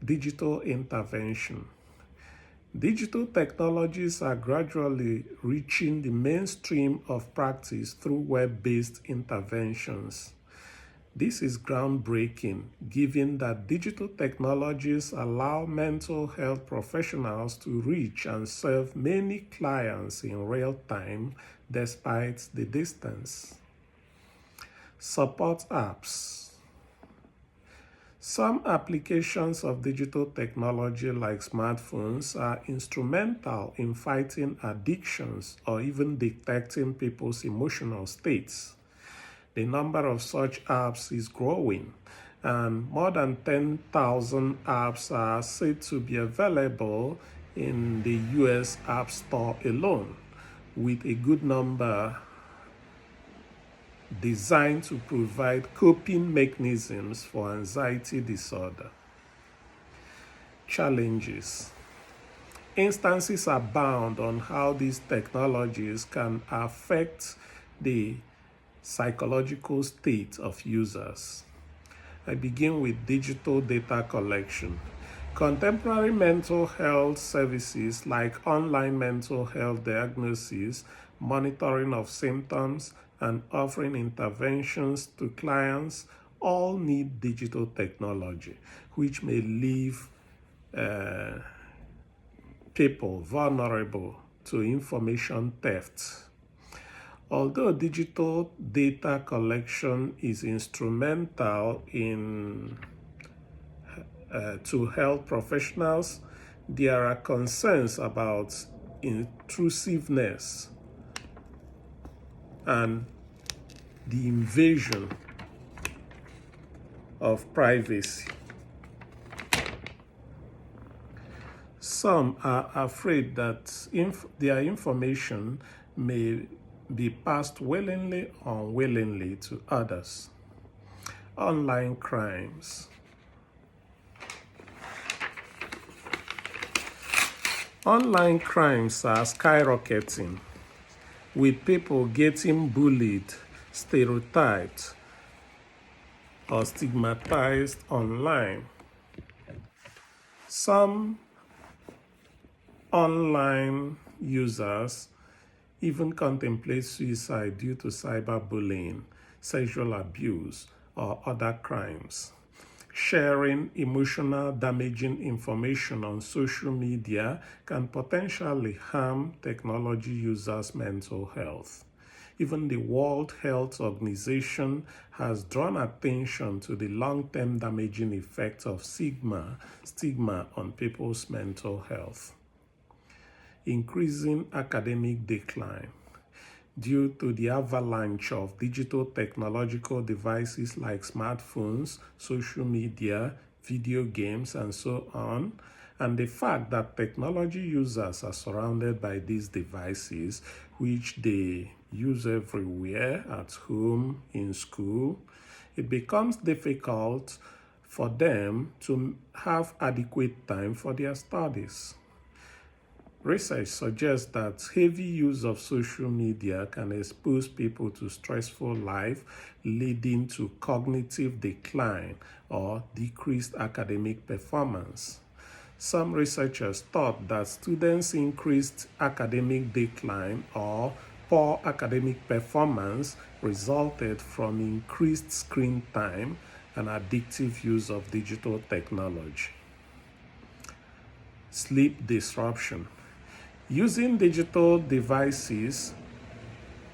Digital intervention. Digital technologies are gradually reaching the mainstream of practice through web-based interventions. This is groundbreaking, given that digital technologies allow mental health professionals to reach and serve many clients in real time despite the distance. Support apps. Some applications of digital technology like smartphones are instrumental in fighting addictions or even detecting people's emotional states. The number of such apps is growing, and more than 10,000 apps are said to be available in the US App Store alone, with a good number designed to provide coping mechanisms for anxiety disorder. Challenges. Instances abound on how these technologies can affect the psychological state of users. I begin with digital data collection. Contemporary mental health services like online mental health diagnosis, monitoring of symptoms, and offering interventions to clients all need digital technology, which may leave people vulnerable to information theft. Although digital data collection is instrumental to health professionals, there are concerns about intrusiveness and the invasion of privacy. Some are afraid that their information may be passed willingly or unwillingly to others. Online crimes. Online crimes are skyrocketing, with people getting bullied, stereotyped, or stigmatized online. Some online users even contemplate suicide due to cyberbullying, sexual abuse, or other crimes. Sharing emotional damaging information on social media can potentially harm technology users' mental health. Even the World Health Organization has drawn attention to the long-term damaging effects of stigma on people's mental health. Increasing academic decline. Due to the avalanche of digital technological devices like smartphones, social media, video games, and so on, and the fact that technology users are surrounded by these devices, which they use everywhere, at home, in school, it becomes difficult for them to have adequate time for their studies. Research suggests that heavy use of social media can expose people to stressful life, leading to cognitive decline or decreased academic performance. Some researchers thought that students' increased academic decline or poor academic performance resulted from increased screen time and addictive use of digital technology. Sleep disruption. Using digital devices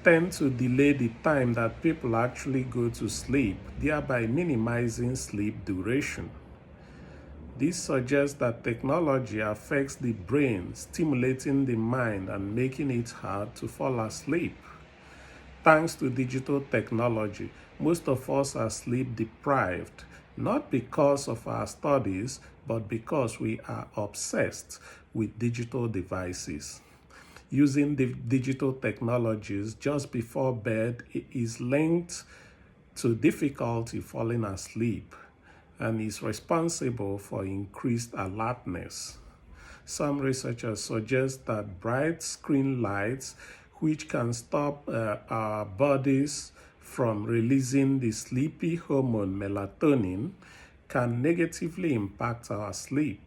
tend to delay the time that people actually go to sleep, thereby minimizing sleep duration. This suggests that technology affects the brain, stimulating the mind and making it hard to fall asleep. Thanks to digital technology, most of us are sleep deprived, not because of our studies, but because we are obsessed with digital devices. Using the digital technologies just before bed is linked to difficulty falling asleep and is responsible for increased alertness. Some researchers suggest that bright screen lights, which can stop our bodies from releasing the sleepy hormone melatonin, can negatively impact our sleep.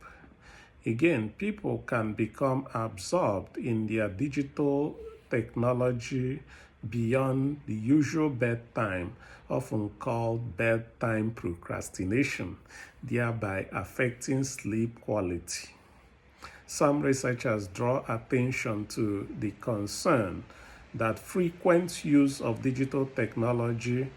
Again, people can become absorbed in their digital technology beyond the usual bedtime, often called bedtime procrastination, thereby affecting sleep quality. Some researchers draw attention to the concern that frequent use of digital technology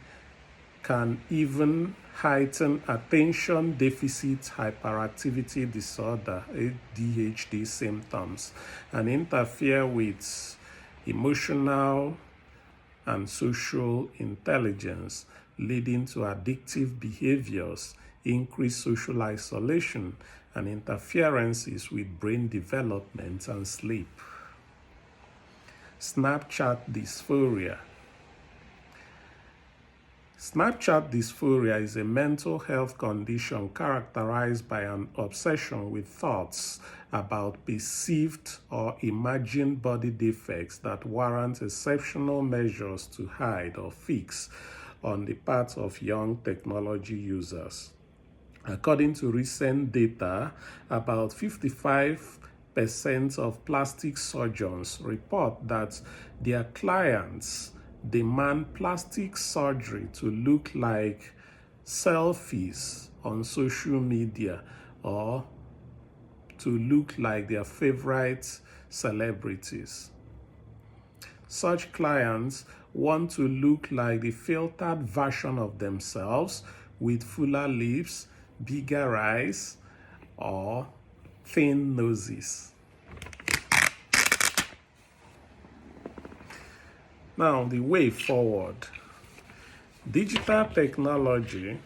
can even heighten attention deficit hyperactivity disorder, ADHD symptoms, and interfere with emotional and social intelligence, leading to addictive behaviors, increased social isolation, and interferences with brain development and sleep. Snapchat dysphoria. Snapchat dysphoria is a mental health condition characterized by an obsession with thoughts about perceived or imagined body defects that warrant exceptional measures to hide or fix on the part of young technology users. According to recent data, about 55% of plastic surgeons report that their clients demand plastic surgery to look like selfies on social media or to look like their favorite celebrities. Such clients want to look like the filtered version of themselves with fuller lips, bigger eyes, or thin noses. Now, the way forward. Digital technology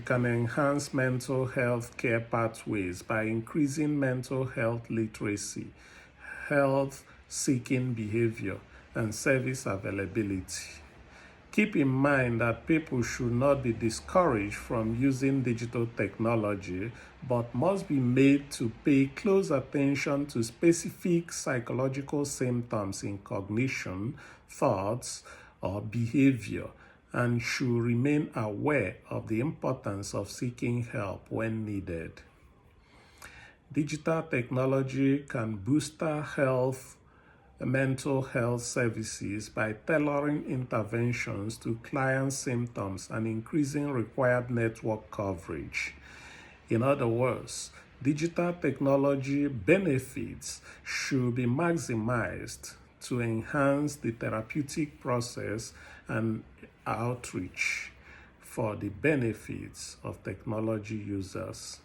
can enhance mental health care pathways by increasing mental health literacy, health-seeking behavior, and service availability. Keep in mind that people should not be discouraged from using digital technology, but must be made to pay close attention to specific psychological symptoms in cognition, thoughts, or behavior, and should remain aware of the importance of seeking help when needed. Digital technology can boost our mental health services by tailoring interventions to client symptoms and increasing required network coverage. In other words, digital technology benefits should be maximized to enhance the therapeutic process and outreach for the benefits of technology users.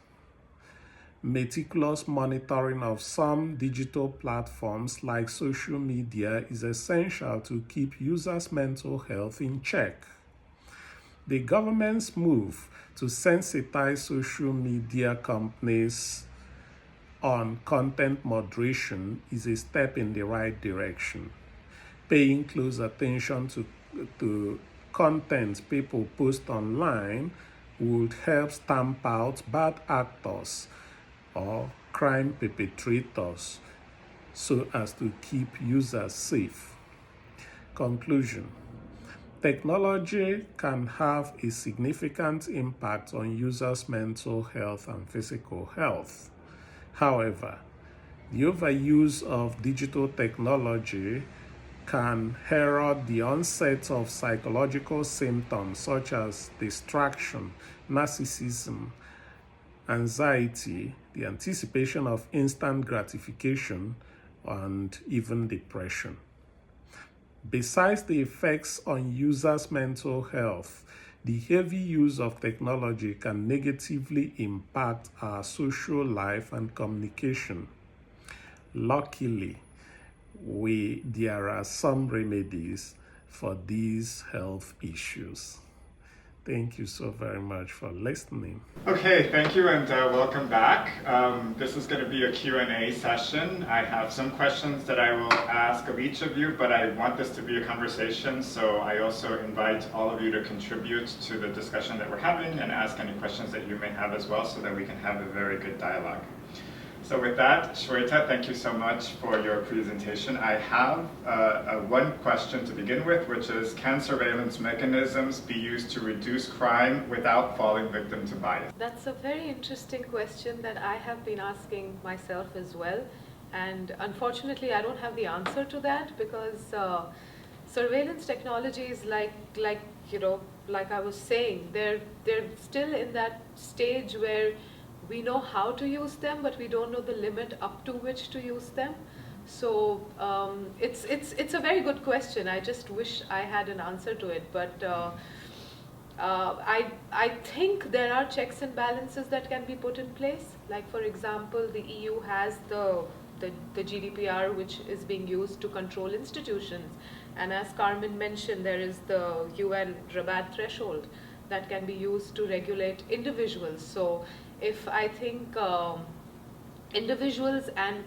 Meticulous monitoring of some digital platforms like social media is essential to keep users' mental health in check. The government's move to sensitize social media companies on content moderation is a step in the right direction. Paying close attention to content people post online would help stamp out bad actors or crime perpetrators so as to keep users safe. Conclusion. Technology can have a significant impact on users' mental health and physical health. However, the overuse of digital technology can herald the onset of psychological symptoms such as distraction, narcissism, anxiety, the anticipation of instant gratification, and even depression. Besides the effects on users' mental health, the heavy use of technology can negatively impact our social life and communication. Luckily, there are some remedies for these health issues. Thank you so very much for listening. Okay, thank you and welcome back. This is going to be a Q&A session. I have some questions that I will ask of each of you, but I want this to be a conversation, so I also invite all of you to contribute to the discussion that we're having and ask any questions that you may have as well so that we can have a very good dialogue. So with that, Shweta, thank you so much for your presentation. I have one question to begin with, which is, can surveillance mechanisms be used to reduce crime without falling victim to bias? That's a very interesting question that I have been asking myself as well. And unfortunately, I don't have the answer to that because surveillance technologies, like I was saying, they're still in that stage where we know how to use them, but we don't know the limit up to which to use them. So it's a very good question. I just wish I had an answer to it. But I think there are checks and balances that can be put in place. Like, for example, the EU has the GDPR, which is being used to control institutions. And as Carmen mentioned, there is the UN Rabat threshold that can be used to regulate individuals. So if I think individuals and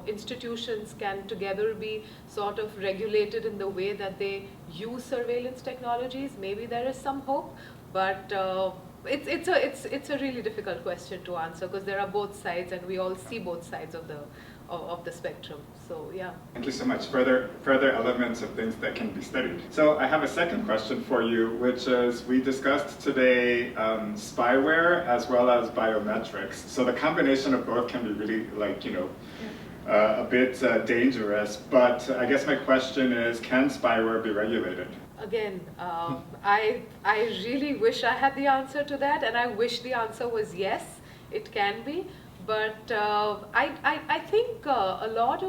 institutions can together be sort of regulated in the way that they use surveillance technologies, maybe there is some hope. But it's a really difficult question to answer because there are both sides, and we all see both sides of the spectrum. So yeah. Thank you so much. Further elements of things that can be studied. So I have a second question for you, which is, we discussed today spyware as well as biometrics. So the combination of both can be really a bit dangerous. But I guess my question is, can spyware be regulated? Again, I really wish I had the answer to that, and I wish the answer was yes, it can be. But I think a lot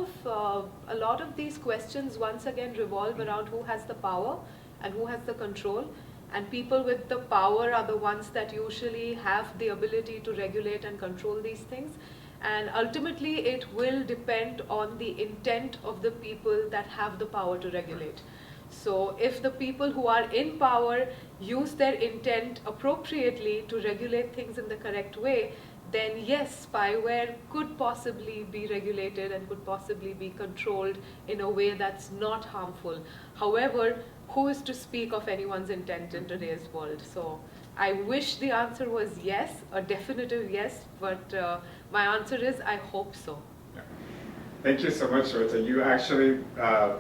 of these questions once again revolve around who has the power and who has the control. And people with the power are the ones that usually have the ability to regulate and control these things. And ultimately, it will depend on the intent of the people that have the power to regulate. So if the people who are in power use their intent appropriately to regulate things in the correct way, then yes, spyware could possibly be regulated and could possibly be controlled in a way that's not harmful. However, who is to speak of anyone's intent in today's world? So I wish the answer was yes, a definitive yes, but my answer is I hope so. Thank you so much, Shweta. You actually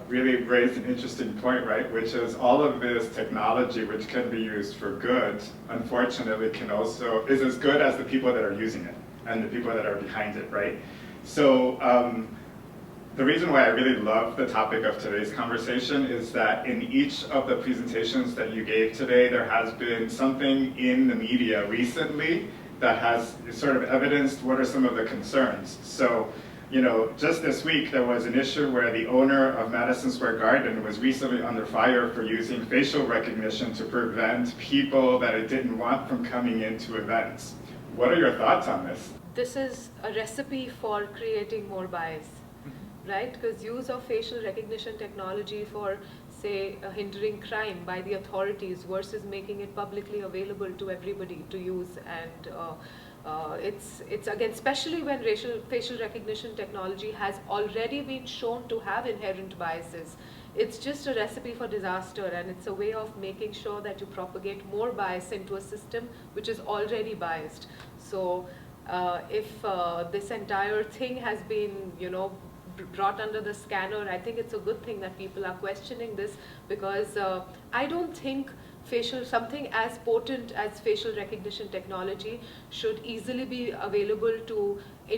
really raised an interesting point, right? Which is, all of this technology, which can be used for good, unfortunately is as good as the people that are using it and the people that are behind it, right? So the reason why I really love the topic of today's conversation is that in each of the presentations that you gave today, there has been something in the media recently that has sort of evidenced what are some of the concerns. So, just this week there was an issue where the owner of Madison Square Garden was recently under fire for using facial recognition to prevent people that it didn't want from coming into events. What are your thoughts on this? This is a recipe for creating more bias, right? Because use of facial recognition technology for, say, hindering crime by the authorities versus making it publicly available to everybody to use. And it's again, especially when facial recognition technology has already been shown to have inherent biases. It's just a recipe for disaster, and it's a way of making sure that you propagate more bias into a system which is already biased. So if this entire thing has been, brought under the scanner, I think it's a good thing that people are questioning this, because I don't think something as potent as facial recognition technology should easily be available to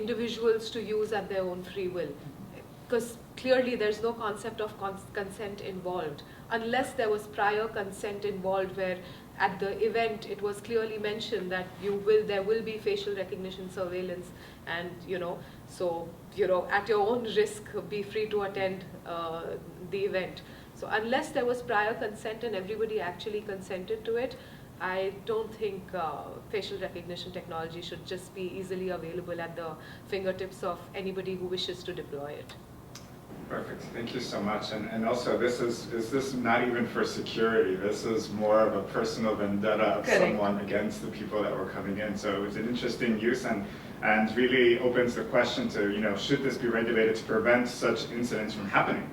individuals to use at their own free will. Because clearly there's no concept of consent involved, unless there was prior consent involved, where at the event it was clearly mentioned that there will be facial recognition surveillance, and so at your own risk, be free to attend the event. So unless there was prior consent and everybody actually consented to it, I don't think facial recognition technology should just be easily available at the fingertips of anybody who wishes to deploy it. Perfect. Thank you so much. And also, this is not even for security. This is more of a personal vendetta of someone against the people that were coming in. So it's an interesting use, and really opens the question to, should this be regulated to prevent such incidents from happening?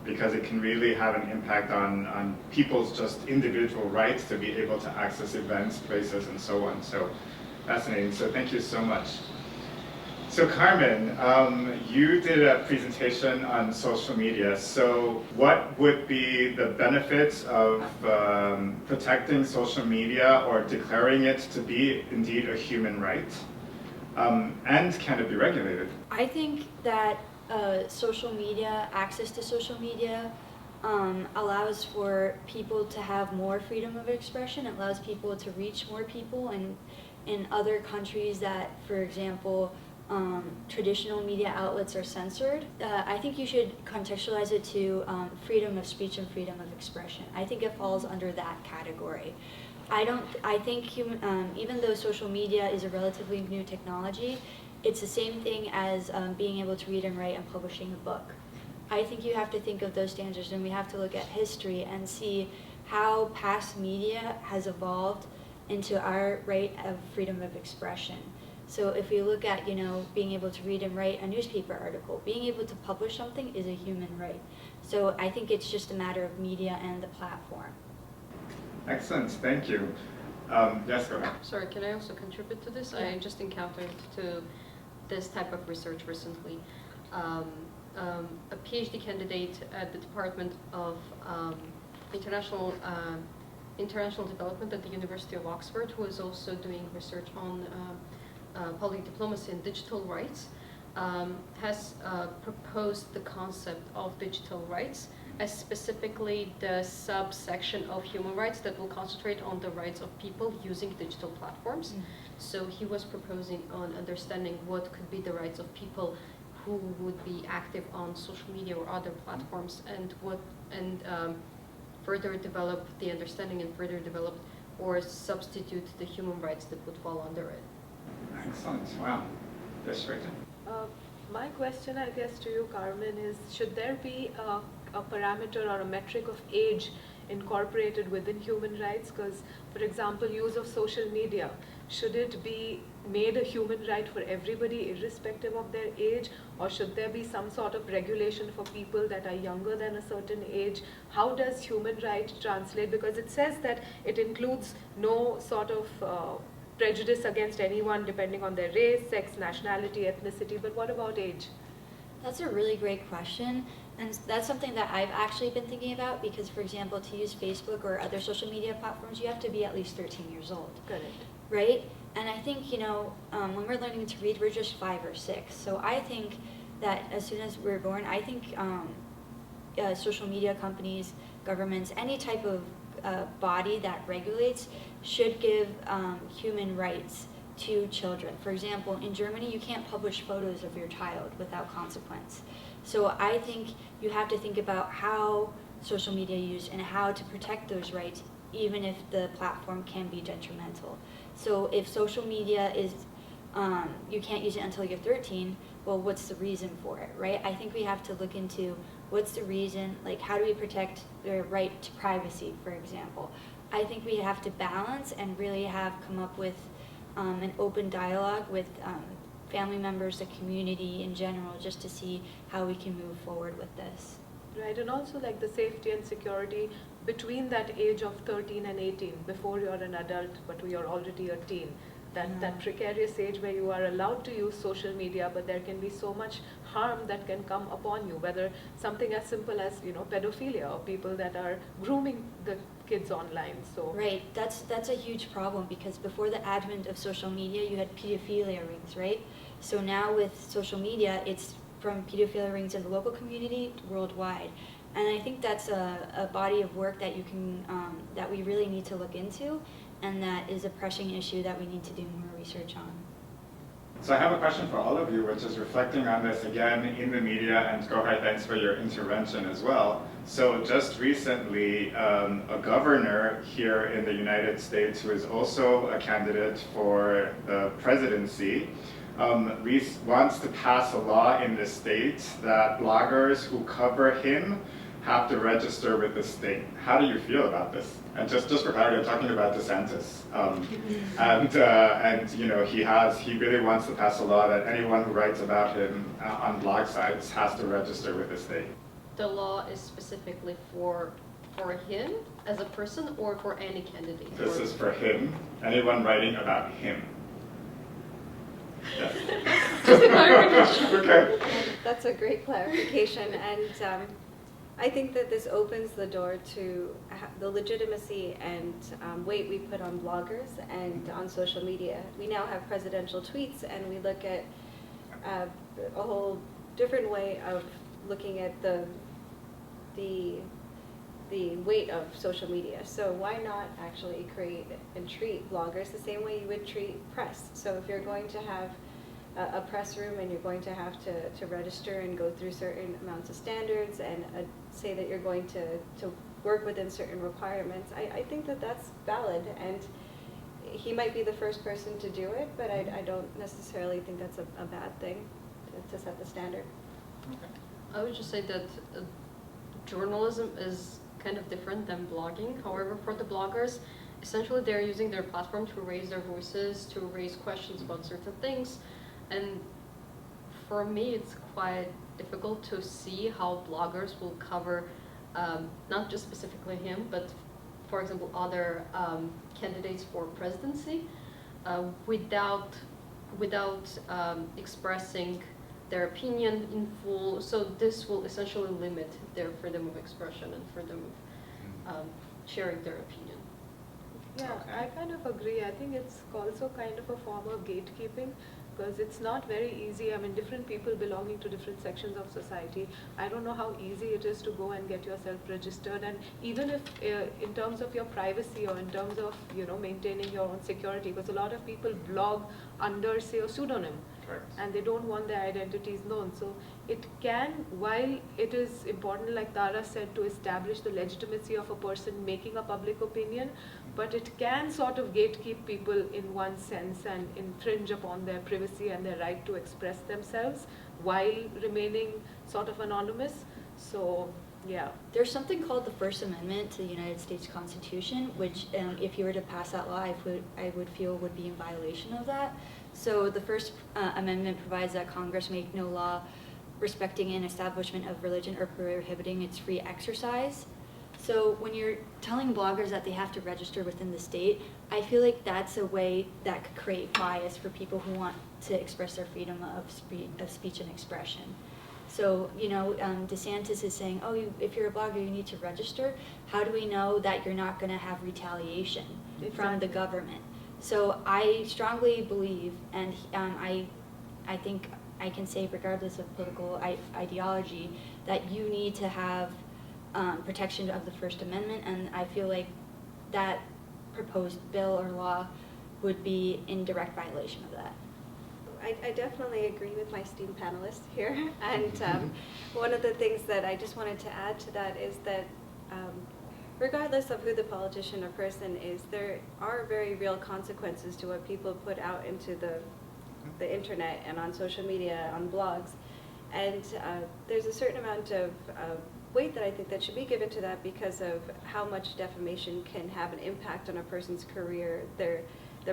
Because it can really have an impact on people's just individual rights to be able to access events, places, and so on. So fascinating. So thank you so much. So Carmen, you did a presentation on social media. So what would be the benefits of protecting social media or declaring it to be indeed a human right? And can it be regulated? I think that social media, access to social media, allows for people to have more freedom of expression. It allows people to reach more people, and in other countries that, for example, traditional media outlets are censored. I think you should contextualize it to freedom of speech and freedom of expression. I think it falls under that category. I think even though social media is a relatively new technology, it's the same thing as being able to read and write and publishing a book. I think you have to think of those standards, and we have to look at history and see how past media has evolved into our right of freedom of expression. So if we look at, being able to read and write a newspaper article, being able to publish something is a human right. So I think it's just a matter of media and the platform. Excellent, thank you. Yes, go ahead. Sorry, can I also contribute to this? Yeah. I just encountered this type of research recently. A PhD candidate at the Department of International Development at the University of Oxford, who is also doing research on public diplomacy and digital rights, has proposed the concept of digital rights as specifically the subsection of human rights that will concentrate on the rights of people using digital platforms. So he was proposing on understanding what could be the rights of people who would be active on social media or other platforms, and further develop the understanding and further develop or substitute the human rights that would fall under it. Excellent. Wow. Yes, Shweta. My question, I guess, to you, Carmen, is should there be a parameter or a metric of age incorporated within human rights? Because, for example, use of social media, should it be made a human right for everybody irrespective of their age, or should there be some sort of regulation for people that are younger than a certain age? How does human right translate? Because it says that it includes no sort of prejudice against anyone depending on their race, sex, nationality, ethnicity, but what about age? That's a really great question, and that's something that I've actually been thinking about, because, for example, to use Facebook or other social media platforms, you have to be at least 13 years old. Correct. Right? And I think, when we're learning to read, we're just 5 or 6. So I think that as soon as we're born, I think social media companies, governments, any type of body that regulates should give human rights to children. For example, in Germany, you can't publish photos of your child without consequence. So I think you have to think about how social media is used and how to protect those rights, even if the platform can be detrimental. So if social media is, you can't use it until you're 13, well, what's the reason for it, right? I think we have to look into what's the reason, like how do we protect their right to privacy, for example. I think we have to balance and really come up with an open dialogue with family members, the community in general, just to see how we can move forward with this. Right, and also like the safety and security between that age of 13 and 18, before you're an adult but you're already a teen. That precarious age where you are allowed to use social media, but there can be so much harm that can come upon you, whether something as simple as, you know, pedophilia, or people that are grooming the kids online. So right, that's a huge problem, because before the advent of social media, you had pedophilia rings, right? So now with social media, it's from pedophilia rings in the local community worldwide. And I think that's a body of work that you can that we really need to look into, and that is a pressing issue that we need to do more research on. So I have a question for all of you, which is reflecting on this again in the media, and Gohar, thanks for your intervention as well. So just recently, a governor here in the United States, who is also a candidate for the presidency, wants to pass a law in the state that bloggers who cover him have to register with the state. How do you feel about this? And just for clarity, I'm talking about DeSantis. And you know, he really wants to pass a law that anyone who writes about him on blog sites has to register with the state. The law is specifically for him as a person, or for any candidate? This is for him, anyone writing about him. Yes. Just a clarification. Okay. That's a great clarification, and I think that this opens the door to the legitimacy and weight we put on bloggers and on social media. We now have presidential tweets, and we look at a whole different way of looking at the weight of social media. So why not actually create and treat bloggers the same way you would treat press? So if you're going to have a press room and you're going to have to register and go through certain amounts of standards and say that you're going to work within certain requirements, I think that that's valid, and he might be the first person to do it, but I don't necessarily think that's a bad thing to set the standard. Okay. I would just say that journalism is kind of different than blogging. However, for the bloggers, essentially they're using their platform to raise their voices, to raise questions about certain things. And for me, it's quite difficult to see how bloggers will cover not just specifically him, but for example, other candidates for presidency without expressing their opinion in full. So this will essentially limit their freedom of expression and freedom of sharing their opinion. yeah, I kind of agree. I think it's also kind of a form of gatekeeping, because it's not very easy. I mean, different people belonging to different sections of society. I don't know how easy it is to go and get yourself registered, and even if in terms of your privacy or in terms of, you know, maintaining your own security, because a lot of people blog under, say, a pseudonym. Correct. And they don't want their identities known. So it can, while it is important, like Tara said, to establish the legitimacy of a person making a public opinion, but it can sort of gatekeep people in one sense and infringe upon their privacy and their right to express themselves while remaining sort of anonymous. So yeah. There's something called the First Amendment to the United States Constitution, which if you were to pass that law, I would feel would be in violation of that. So the First Amendment provides that Congress make no law respecting an establishment of religion or prohibiting its free exercise. So when you're telling bloggers that they have to register within the state, I feel like that's a way that could create bias for people who want to express their freedom of speech and expression. So, you know, DeSantis is saying, oh, if you're a blogger, you need to register. How do we know that you're not going to have retaliation from the government? So I strongly believe, and I think I can say, regardless of political ideology, that you need to have protection of the First Amendment, and I feel like that proposed bill or law would be in direct violation of that. I definitely agree with my esteemed panelists here, and one of the things that I just wanted to add to that is that regardless of who the politician or person is, there are very real consequences to what people put out into the the internet and on social media, on blogs. And there's a certain amount of weight that I think that should be given to that because of how much defamation can have an impact on a person's career, their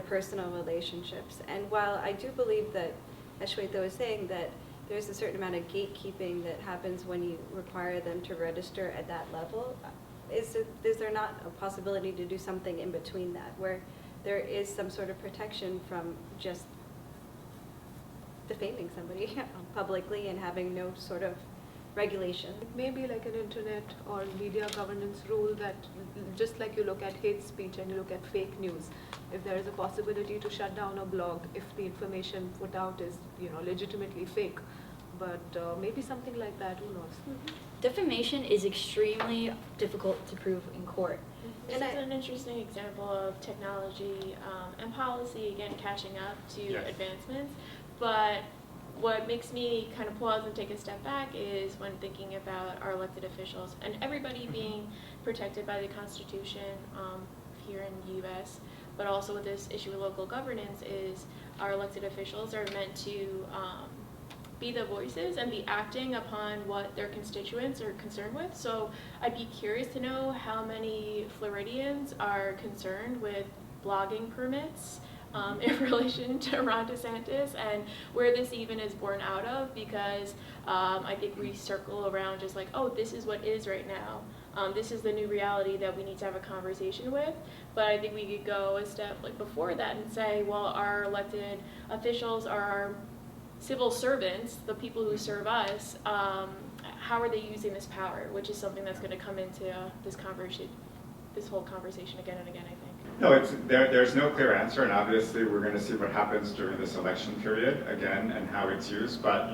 personal relationships. And while I do believe that, as Shweta was saying, that there's a certain amount of gatekeeping that happens when you require them to register at that level, is there not a possibility to do something in between that, where there is some sort of protection from just defaming somebody publicly and having no sort of regulation? Maybe like an internet or media governance rule that, just like you look at hate speech and you look at fake news, if there is a possibility to shut down a blog if the information put out is, legitimately fake, but maybe something like that, who knows? Mm-hmm. Defamation is extremely difficult to prove in court. This is an interesting example of technology and policy, again, catching up to advancements. But what makes me kind of pause and take a step back is when thinking about our elected officials and everybody being protected by the Constitution here in the U.S., but also with this issue of local governance is our elected officials are meant to be the voices and be acting upon what their constituents are concerned with. So I'd be curious to know how many Floridians are concerned with blogging permits in relation to Ron DeSantis, and where this even is born out of, because I think we circle around just like, oh, this is what is right now. This is the new reality that we need to have a conversation with. But I think we could go a step before that and say, well, our elected officials are our civil servants, the people who serve us. How are they using this power? Which is something that's going to come into this whole conversation again and again, I think. No, there's no clear answer, and obviously we're going to see what happens during this election period again and how it's used. But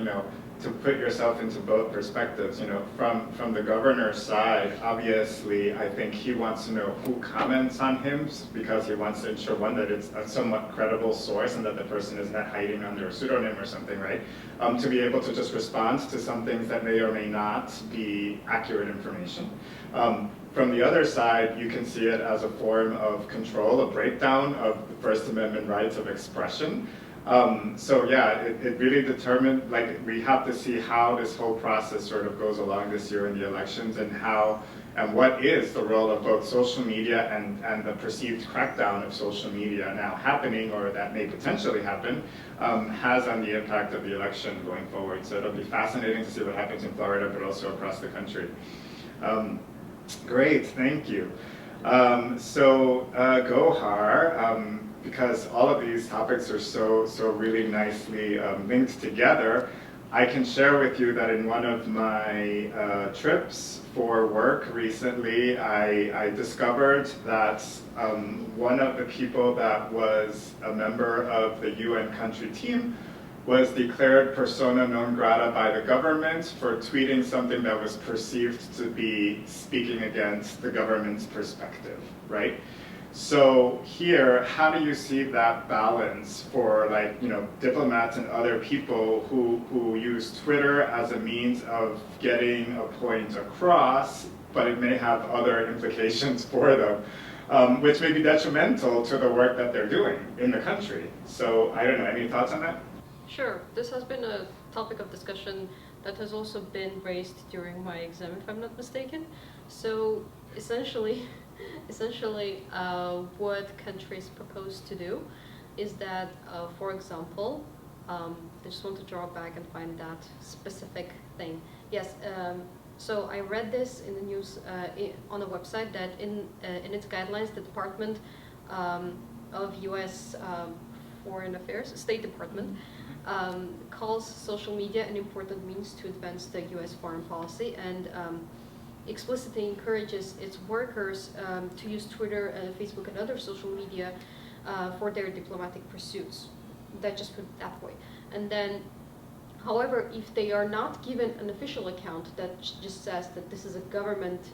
to put yourself into both perspectives, from the governor's side, obviously I think he wants to know who comments on him, because he wants to ensure, one, that it's a somewhat credible source and that the person is not hiding under a pseudonym or something, right? To be able to just respond to some things that may or may not be accurate information. From the other side, you can see it as a form of control, a breakdown of the First Amendment rights of expression. It really determined, we have to see how this whole process sort of goes along this year in the elections, and what is the role of both social media and the perceived crackdown of social media now happening, or that may potentially happen, has on the impact of the election going forward. So it'll be fascinating to see what happens in Florida, but also across the country. Great, thank you. Gohar, because all of these topics are so really nicely linked together, I can share with you that in one of my trips for work recently, I discovered that one of the people that was a member of the UN country team was declared persona non grata by the government for tweeting something that was perceived to be speaking against the government's perspective, right? So here, how do you see that balance for diplomats and other people who use Twitter as a means of getting a point across, but it may have other implications for them, which may be detrimental to the work that they're doing in the country. So I don't know, any thoughts on that? Sure. This has been a topic of discussion that has also been raised during my exam, if I'm not mistaken. So essentially, what countries propose to do is that, for example, I just want to draw back and find that specific thing. Yes. So I read this in the news on a website that in its guidelines, the Department of U.S. Foreign Affairs, State Department, calls social media an important means to advance the U.S. foreign policy, and explicitly encourages its workers to use Twitter, Facebook, and other social media for their diplomatic pursuits. That just put it that way. And then, however, if they are not given an official account that just says that this is a government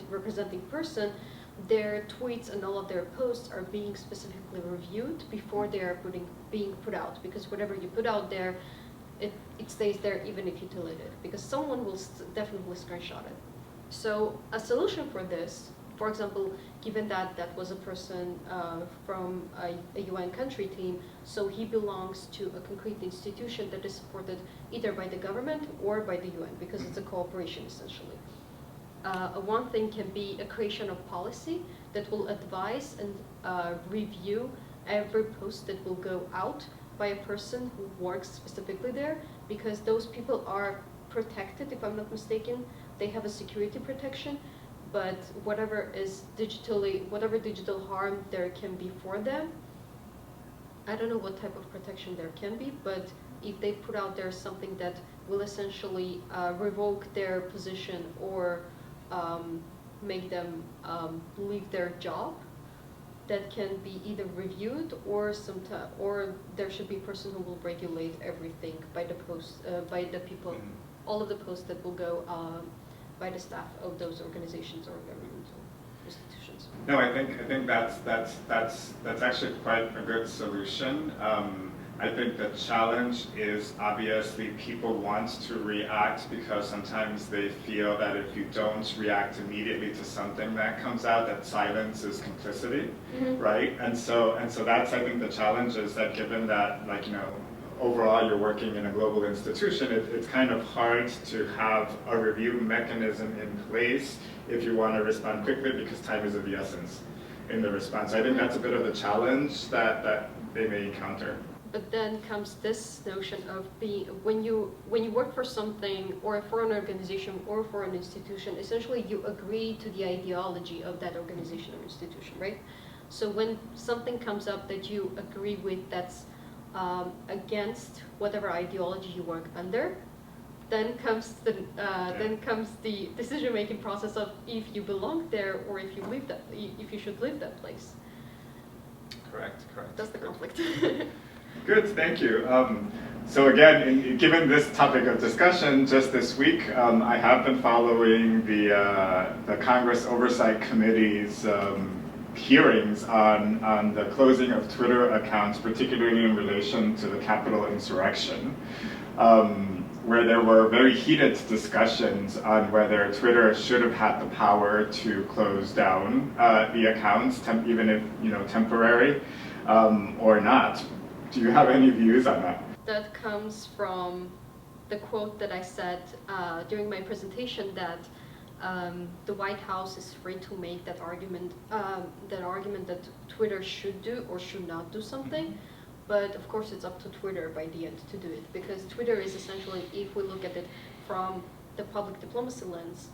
representing person, their tweets and all of their posts are being specifically reviewed before they are being put out, because whatever you put out there, it stays there even if you delete it, because someone will definitely screenshot it. So a solution for this for example, given that that was a person from a UN country team, so he belongs to a concrete institution that is supported either by the government or by the UN, because it's a cooperation essentially. One thing can be a creation of policy that will advise and review every post that will go out by a person who works specifically there, because those people are protected, if I'm not mistaken. They have a security protection, but whatever digital harm there can be for them, I don't know what type of protection there can be, but if they put out there something that will essentially revoke their position or make them leave their job, that can be either reviewed or there should be a person who will regulate everything by the by the people, all of the posts that will go by the staff of those organizations or governmental institutions. No, I think that's actually quite a good solution. I think the challenge is obviously people want to react because sometimes they feel that if you don't react immediately to something that comes out, that silence is complicity, right? And so that's, I think, the challenge is that given that, like, you know, overall you're working in a global institution, it's kind of hard to have a review mechanism in place if you want to respond quickly, because time is of the essence in the response. I think that's a bit of the challenge that they may encounter. But then comes this notion of when you work for something or for an organization or for an institution, essentially you agree to the ideology of that organization or institution, right? So when something comes up that you agree with that's against whatever ideology you work under, then comes the decision-making process of if you belong there or if you should leave that place. Correct. That's the conflict. Good, thank you. So again, given this topic of discussion, just this week, I have been following the Congress Oversight Committee's hearings on the closing of Twitter accounts, particularly in relation to the Capitol insurrection, where there were very heated discussions on whether Twitter should have had the power to close down the accounts, even if temporary, or not. Do you have any views on that? That comes from the quote that I said during my presentation, that the White House is free to make that argument that Twitter should do or should not do something. But of course it's up to Twitter by the end to do it, because Twitter is essentially, if we look at it from the public diplomacy lens,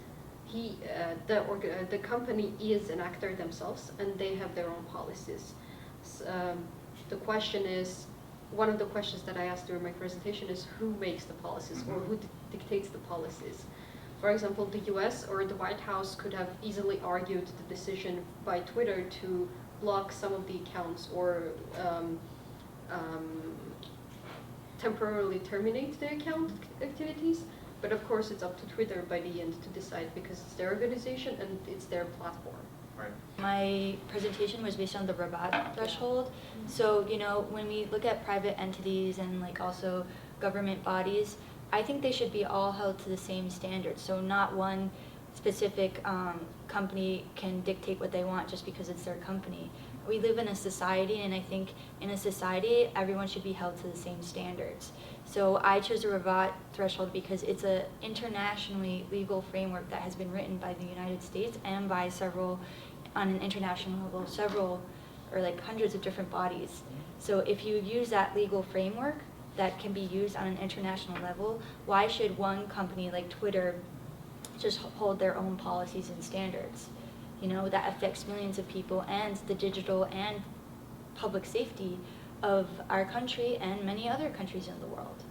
the company is an actor themselves and they have their own policies. The question is, one of the questions that I asked during my presentation is who makes the policies or who dictates the policies. For example, the US or the White House could have easily argued the decision by Twitter to block some of the accounts or temporarily terminate the account activities, but of course it's up to Twitter by the end to decide, because it's their organization and it's their platform. Right. My presentation was based on the Rabat threshold. So, when we look at private entities and like also government bodies, I think they should be all held to the same standards. So not one specific company can dictate what they want just because it's their company. We live in a society, and I think in a society, everyone should be held to the same standards. So I chose the Rabat threshold because it's an internationally legal framework that has been written by the United States and by on an international level, or like hundreds of different bodies. So if you use that legal framework that can be used on an international level, why should one company like Twitter just hold their own policies and standards? That affects millions of people and the digital and public safety of our country and many other countries in the world.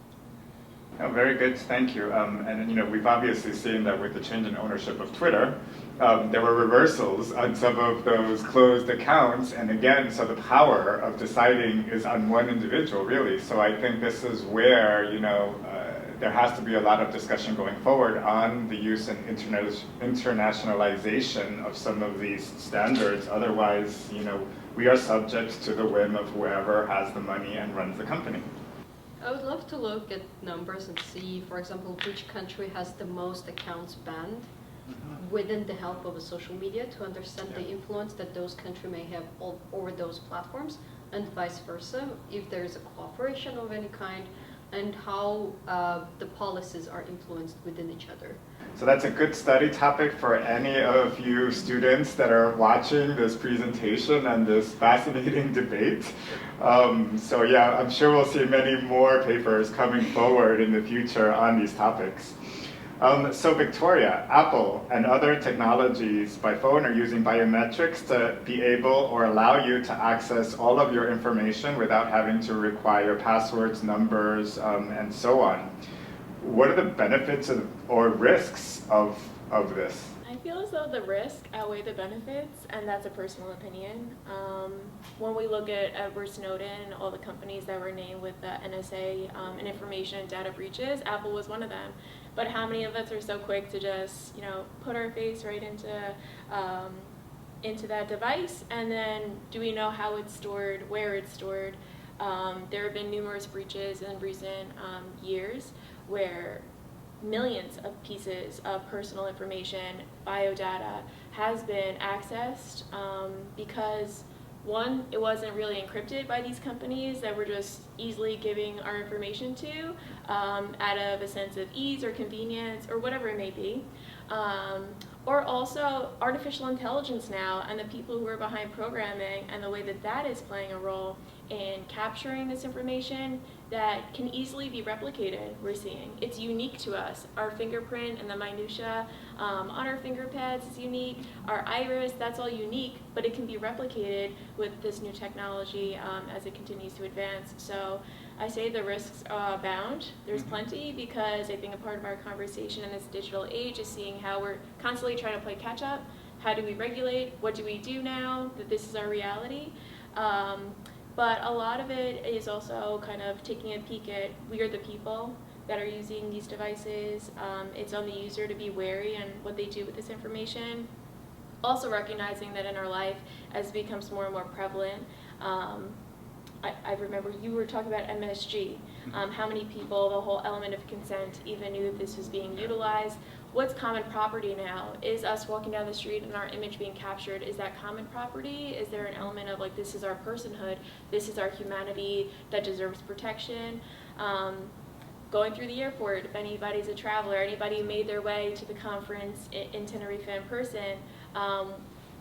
Oh, very good, thank you. And we've obviously seen that with the change in ownership of Twitter, there were reversals on some of those closed accounts, and again, so the power of deciding is on one individual, really. So I think this is where, there has to be a lot of discussion going forward on the use and internationalization of some of these standards. Otherwise, we are subject to the whim of whoever has the money and runs the company. I would love to look at numbers and see, for example, which country has the most accounts banned. within the help of a social media to understand the influence that those countries may have over those platforms, and vice versa, if there is a cooperation of any kind, and how the policies are influenced within each other. So that's a good study topic for any of you students that are watching this presentation and this fascinating debate. So yeah, I'm sure we'll see many more papers coming forward in the future on these topics. So Victoria, Apple and other technologies by phone are using biometrics to be able or allow you to access all of your information without having to require passwords, numbers, and so on. What are the benefits or risks of this? I feel as though the risk outweigh the benefits, and that's a personal opinion. When we look at Edward Snowden and all the companies that were named with the NSA and information and data breaches, Apple was one of them. But how many of us are so quick to just, put our face right into that device, and then do we know how it's stored, where it's stored? There have been numerous breaches in recent years where millions of pieces of personal information, biodata, has been accessed because, one, it wasn't really encrypted by these companies that we're just easily giving our information to out of a sense of ease or convenience or whatever it may be. Or also artificial intelligence now and the people who are behind programming and the way that that is playing a role in capturing this information that can easily be replicated, we're seeing. It's unique to us. Our fingerprint and the minutia on our finger pads is unique. Our iris, that's all unique, but it can be replicated with this new technology as it continues to advance. So I say the risks abound. There's plenty, because I think a part of our conversation in this digital age is seeing how we're constantly trying to play catch up. How do we regulate? What do we do now that this is our reality? But a lot of it is also kind of taking a peek at we are the people that are using these devices. It's on the user to be wary on what they do with this information. Also recognizing that in our life, as it becomes more and more prevalent, I remember you were talking about MSG, how many people, the whole element of consent, even knew that this was being utilized. What's common property now? Is us walking down the street and our image being captured, is that common property? Is there an element of like, this is our personhood, this is our humanity that deserves protection? Going through the airport, if anybody's a traveler, anybody who made their way to the conference in Tenerife in person,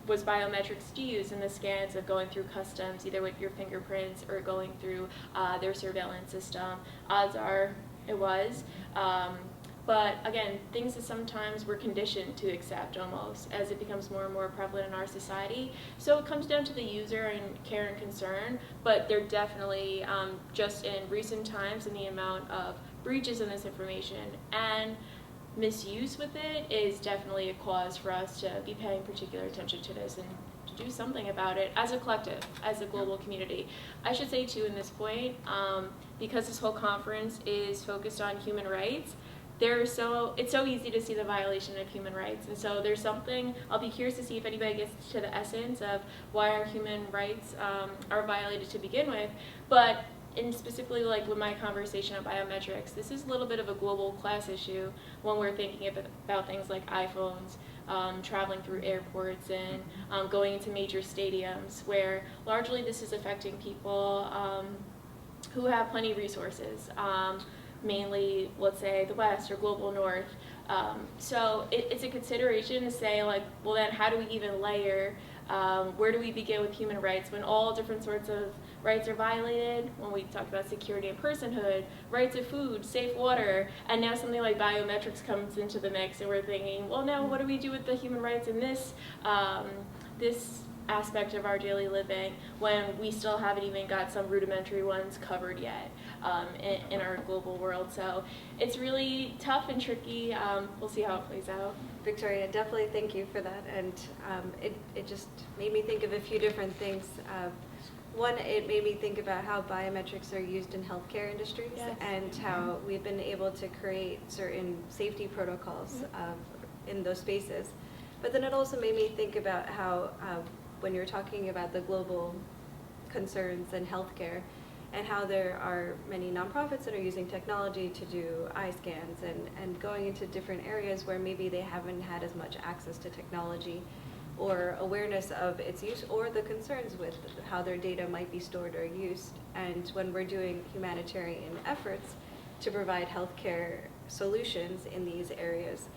was biometrics used in the scans of going through customs, either with your fingerprints or going through their surveillance system? Odds are it was. But again, things that sometimes we're conditioned to accept almost as it becomes more and more prevalent in our society. So it comes down to the user and care and concern, but they're definitely just in recent times, and the amount of breaches in this information and misuse with it is definitely a cause for us to be paying particular attention to this and to do something about it as a collective, as a global community. I should say too in this point, because this whole conference is focused on human rights, it's so easy to see the violation of human rights. And so there's something, I'll be curious to see if anybody gets to the essence of why our human rights are violated to begin with. But in specifically like with my conversation on biometrics, this is a little bit of a global class issue when we're thinking about things like iPhones, traveling through airports and going into major stadiums, where largely this is affecting people who have plenty of resources. Mainly, let's say, the West or global North. So it's a consideration to say, like, well then how do we even layer, where do we begin with human rights when all different sorts of rights are violated? When we talk about security and personhood, rights of food, safe water, and now something like biometrics comes into the mix, and we're thinking, well now what do we do with the human rights in this aspect of our daily living when we still haven't even got some rudimentary ones covered yet in our global world. So it's really tough and tricky. We'll see how it plays out. Victoria, definitely thank you for that. And it just made me think of a few different things. One, it made me think about how biometrics are used in healthcare industries, yes, and how we've been able to create certain safety protocols in those spaces. But then it also made me think about how when you're talking about the global concerns in healthcare, and how there are many nonprofits that are using technology to do eye scans and going into different areas where maybe they haven't had as much access to technology or awareness of its use or the concerns with how their data might be stored or used. And when we're doing humanitarian efforts to provide healthcare solutions in these areas,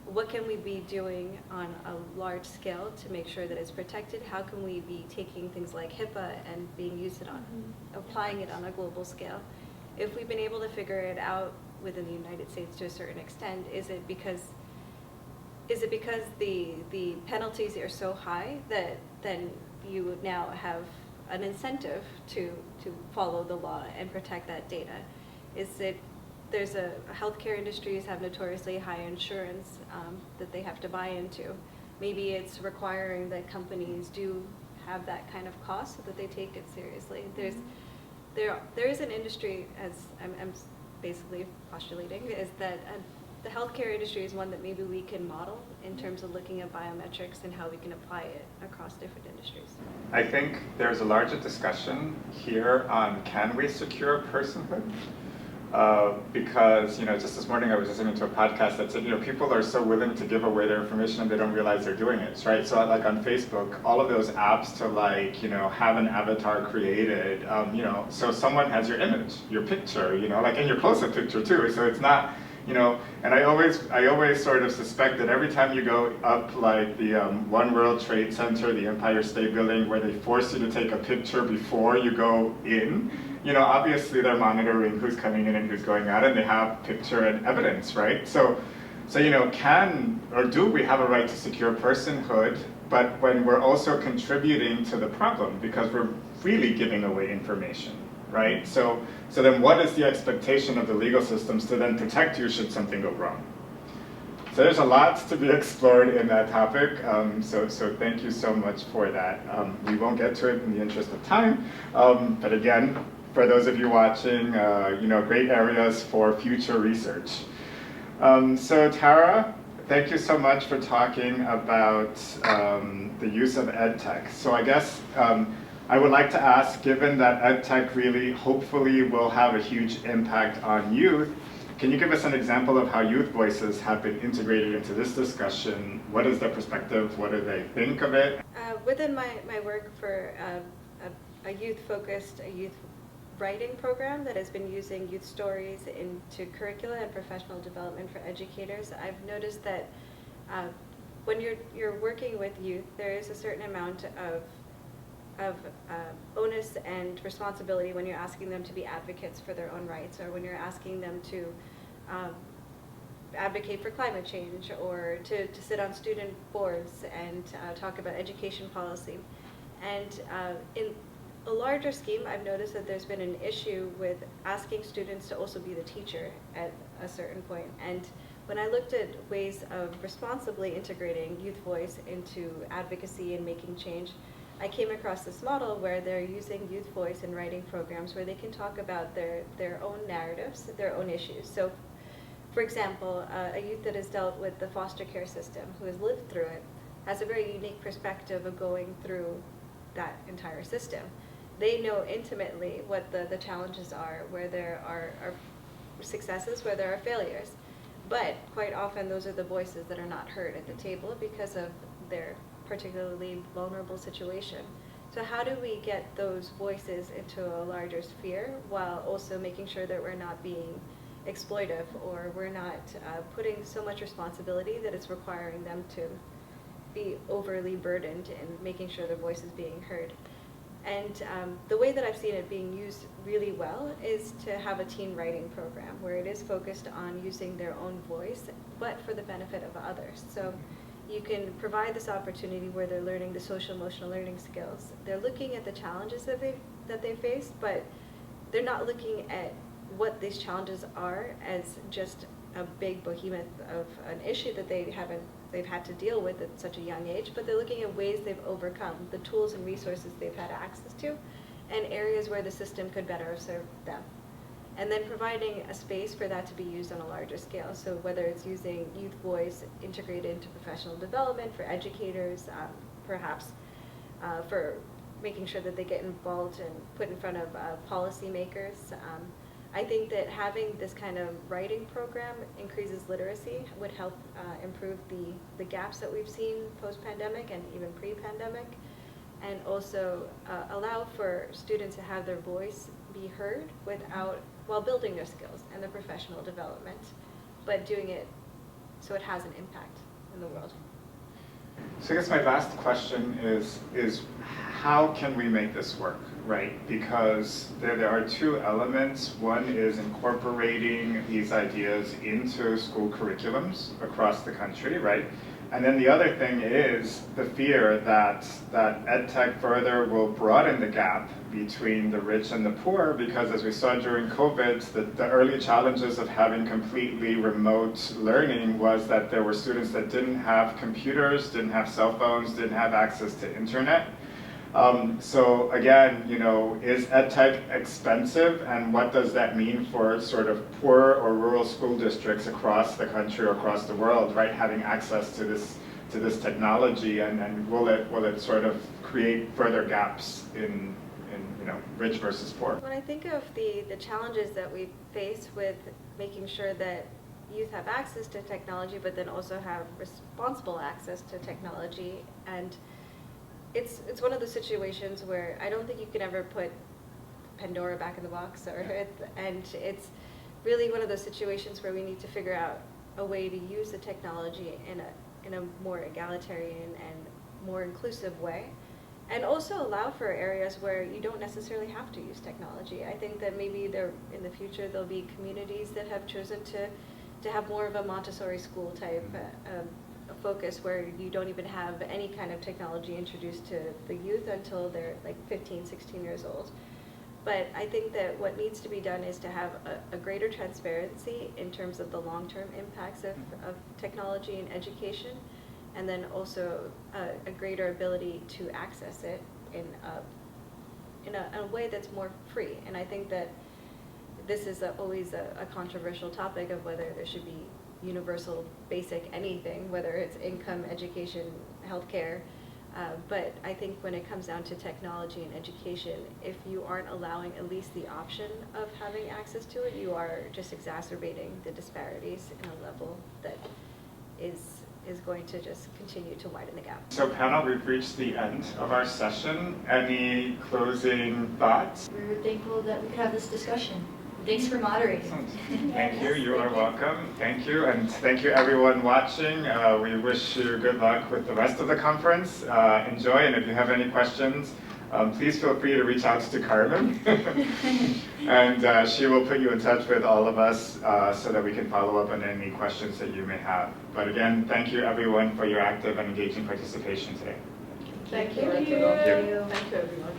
what can we be doing on a large scale to make sure that it's protected? How can we be taking things like HIPAA and being used it on, applying it on a global scale? If we've been able to figure it out within the United States to a certain extent, is it because the penalties are so high that then you now have an incentive to follow the law and protect that data? Is it healthcare industries have notoriously high insurance that they have to buy into. Maybe it's requiring that companies do have that kind of cost so that they take it seriously. There is an industry, as I'm basically postulating, is that the healthcare industry is one that maybe we can model in terms of looking at biometrics and how we can apply it across different industries. I think there's a larger discussion here on can we secure personhood? Because, just this morning I was listening to a podcast that said, people are so willing to give away their information and they don't realize they're doing it, right? So like on Facebook, all of those apps to have an avatar created, so someone has your image, your picture, and your close-up picture too. So it's not, and I always sort of suspect that every time you go up like the One World Trade Center, the Empire State Building, where they force you to take a picture before you go in, obviously they're monitoring who's coming in and who's going out, and they have picture and evidence, right? So can or do we have a right to secure personhood, but when we're also contributing to the problem because we're freely giving away information, right? So then what is the expectation of the legal systems to then protect you should something go wrong? So there's a lot to be explored in that topic, so thank you so much for that. We won't get to it in the interest of time, but again, for those of you watching, great areas for future research. So Tara, thank you so much for talking about the use of EdTech. So I guess I would like to ask, given that EdTech really hopefully will have a huge impact on youth, can you give us an example of how youth voices have been integrated into this discussion? What is their perspective? What do they think of it? Within my work for a youth-focused, youth writing program that has been using youth stories into curricula and professional development for educators, I've noticed that when you're working with youth, there is a certain amount of onus and responsibility when you're asking them to be advocates for their own rights, or when you're asking them to advocate for climate change, or to sit on student boards and talk about education policy. And in a larger scheme, I've noticed that there's been an issue with asking students to also be the teacher at a certain point. And when I looked at ways of responsibly integrating youth voice into advocacy and making change, I came across this model where they're using youth voice in writing programs where they can talk about their own narratives, their own issues. So, for example, a youth that has dealt with the foster care system, who has lived through it, has a very unique perspective of going through that entire system. They know intimately what the challenges are, where there are successes, where there are failures. But quite often those are the voices that are not heard at the table because of their particularly vulnerable situation. So how do we get those voices into a larger sphere while also making sure that we're not being exploitive, or we're not putting so much responsibility that it's requiring them to be overly burdened in making sure their voice is being heard? And the way that I've seen it being used really well is to have a teen writing program where it is focused on using their own voice, but for the benefit of others. So you can provide this opportunity where they're learning the social emotional learning skills. They're looking at the challenges that they face, but they're not looking at what these challenges are as just a big behemoth of an issue that they've had to deal with at such a young age, but they're looking at ways they've overcome, the tools and resources they've had access to, and areas where the system could better serve them. And then providing a space for that to be used on a larger scale. So whether it's using youth voice integrated into professional development for educators, perhaps for making sure that they get involved and put in front of policymakers. I think that having this kind of writing program increases literacy, would help improve the gaps that we've seen post-pandemic and even pre-pandemic, and also allow for students to have their voice be heard while building their skills and their professional development, but doing it so it has an impact in the world. So I guess my last question is how can we make this work, right? Because there are two elements. One is incorporating these ideas into school curriculums across the country, right? And then the other thing is the fear that EdTech further will broaden the gap between the rich and the poor, because as we saw during COVID, the early challenges of having completely remote learning was that there were students that didn't have computers, didn't have cell phones, didn't have access to internet. So again, is EdTech expensive, and what does that mean for sort of poor or rural school districts across the country or across the world, right? Having access to this technology, and will it sort of create further gaps in rich versus poor? When I think of the challenges that we face with making sure that youth have access to technology, but then also have responsible access to technology, and it's one of those situations where I don't think you can ever put Pandora back in the box, and it's really one of those situations where we need to figure out a way to use the technology in a more egalitarian and more inclusive way, and also allow for areas where you don't necessarily have to use technology. I think that maybe in the future there'll be communities that have chosen to have more of a Montessori school type focus, where you don't even have any kind of technology introduced to the youth until they're like 15, 16 years old. But I think that what needs to be done is to have a greater transparency in terms of the long-term impacts of technology in education, and then also a greater ability to access it in a way that's more free. And I think that this is always a controversial topic of whether there should be universal basic anything, whether it's income, education, healthcare. But I think when it comes down to technology and education, if you aren't allowing at least the option of having access to it, you are just exacerbating the disparities in a level that is going to just continue to widen the gap. So panel, we've reached the end of our session. Any closing thoughts? We're thankful that we could have this discussion. Thanks for moderating. Thank you. You are welcome. Thank you. And thank you, everyone watching. We wish you good luck with the rest of the conference. Enjoy. And if you have any questions, please feel free to reach out to Carmen. And she will put you in touch with all of us so that we can follow up on any questions that you may have. But again, thank you, everyone, for your active and engaging participation today. Thank you. Thank you. Thank you, everyone.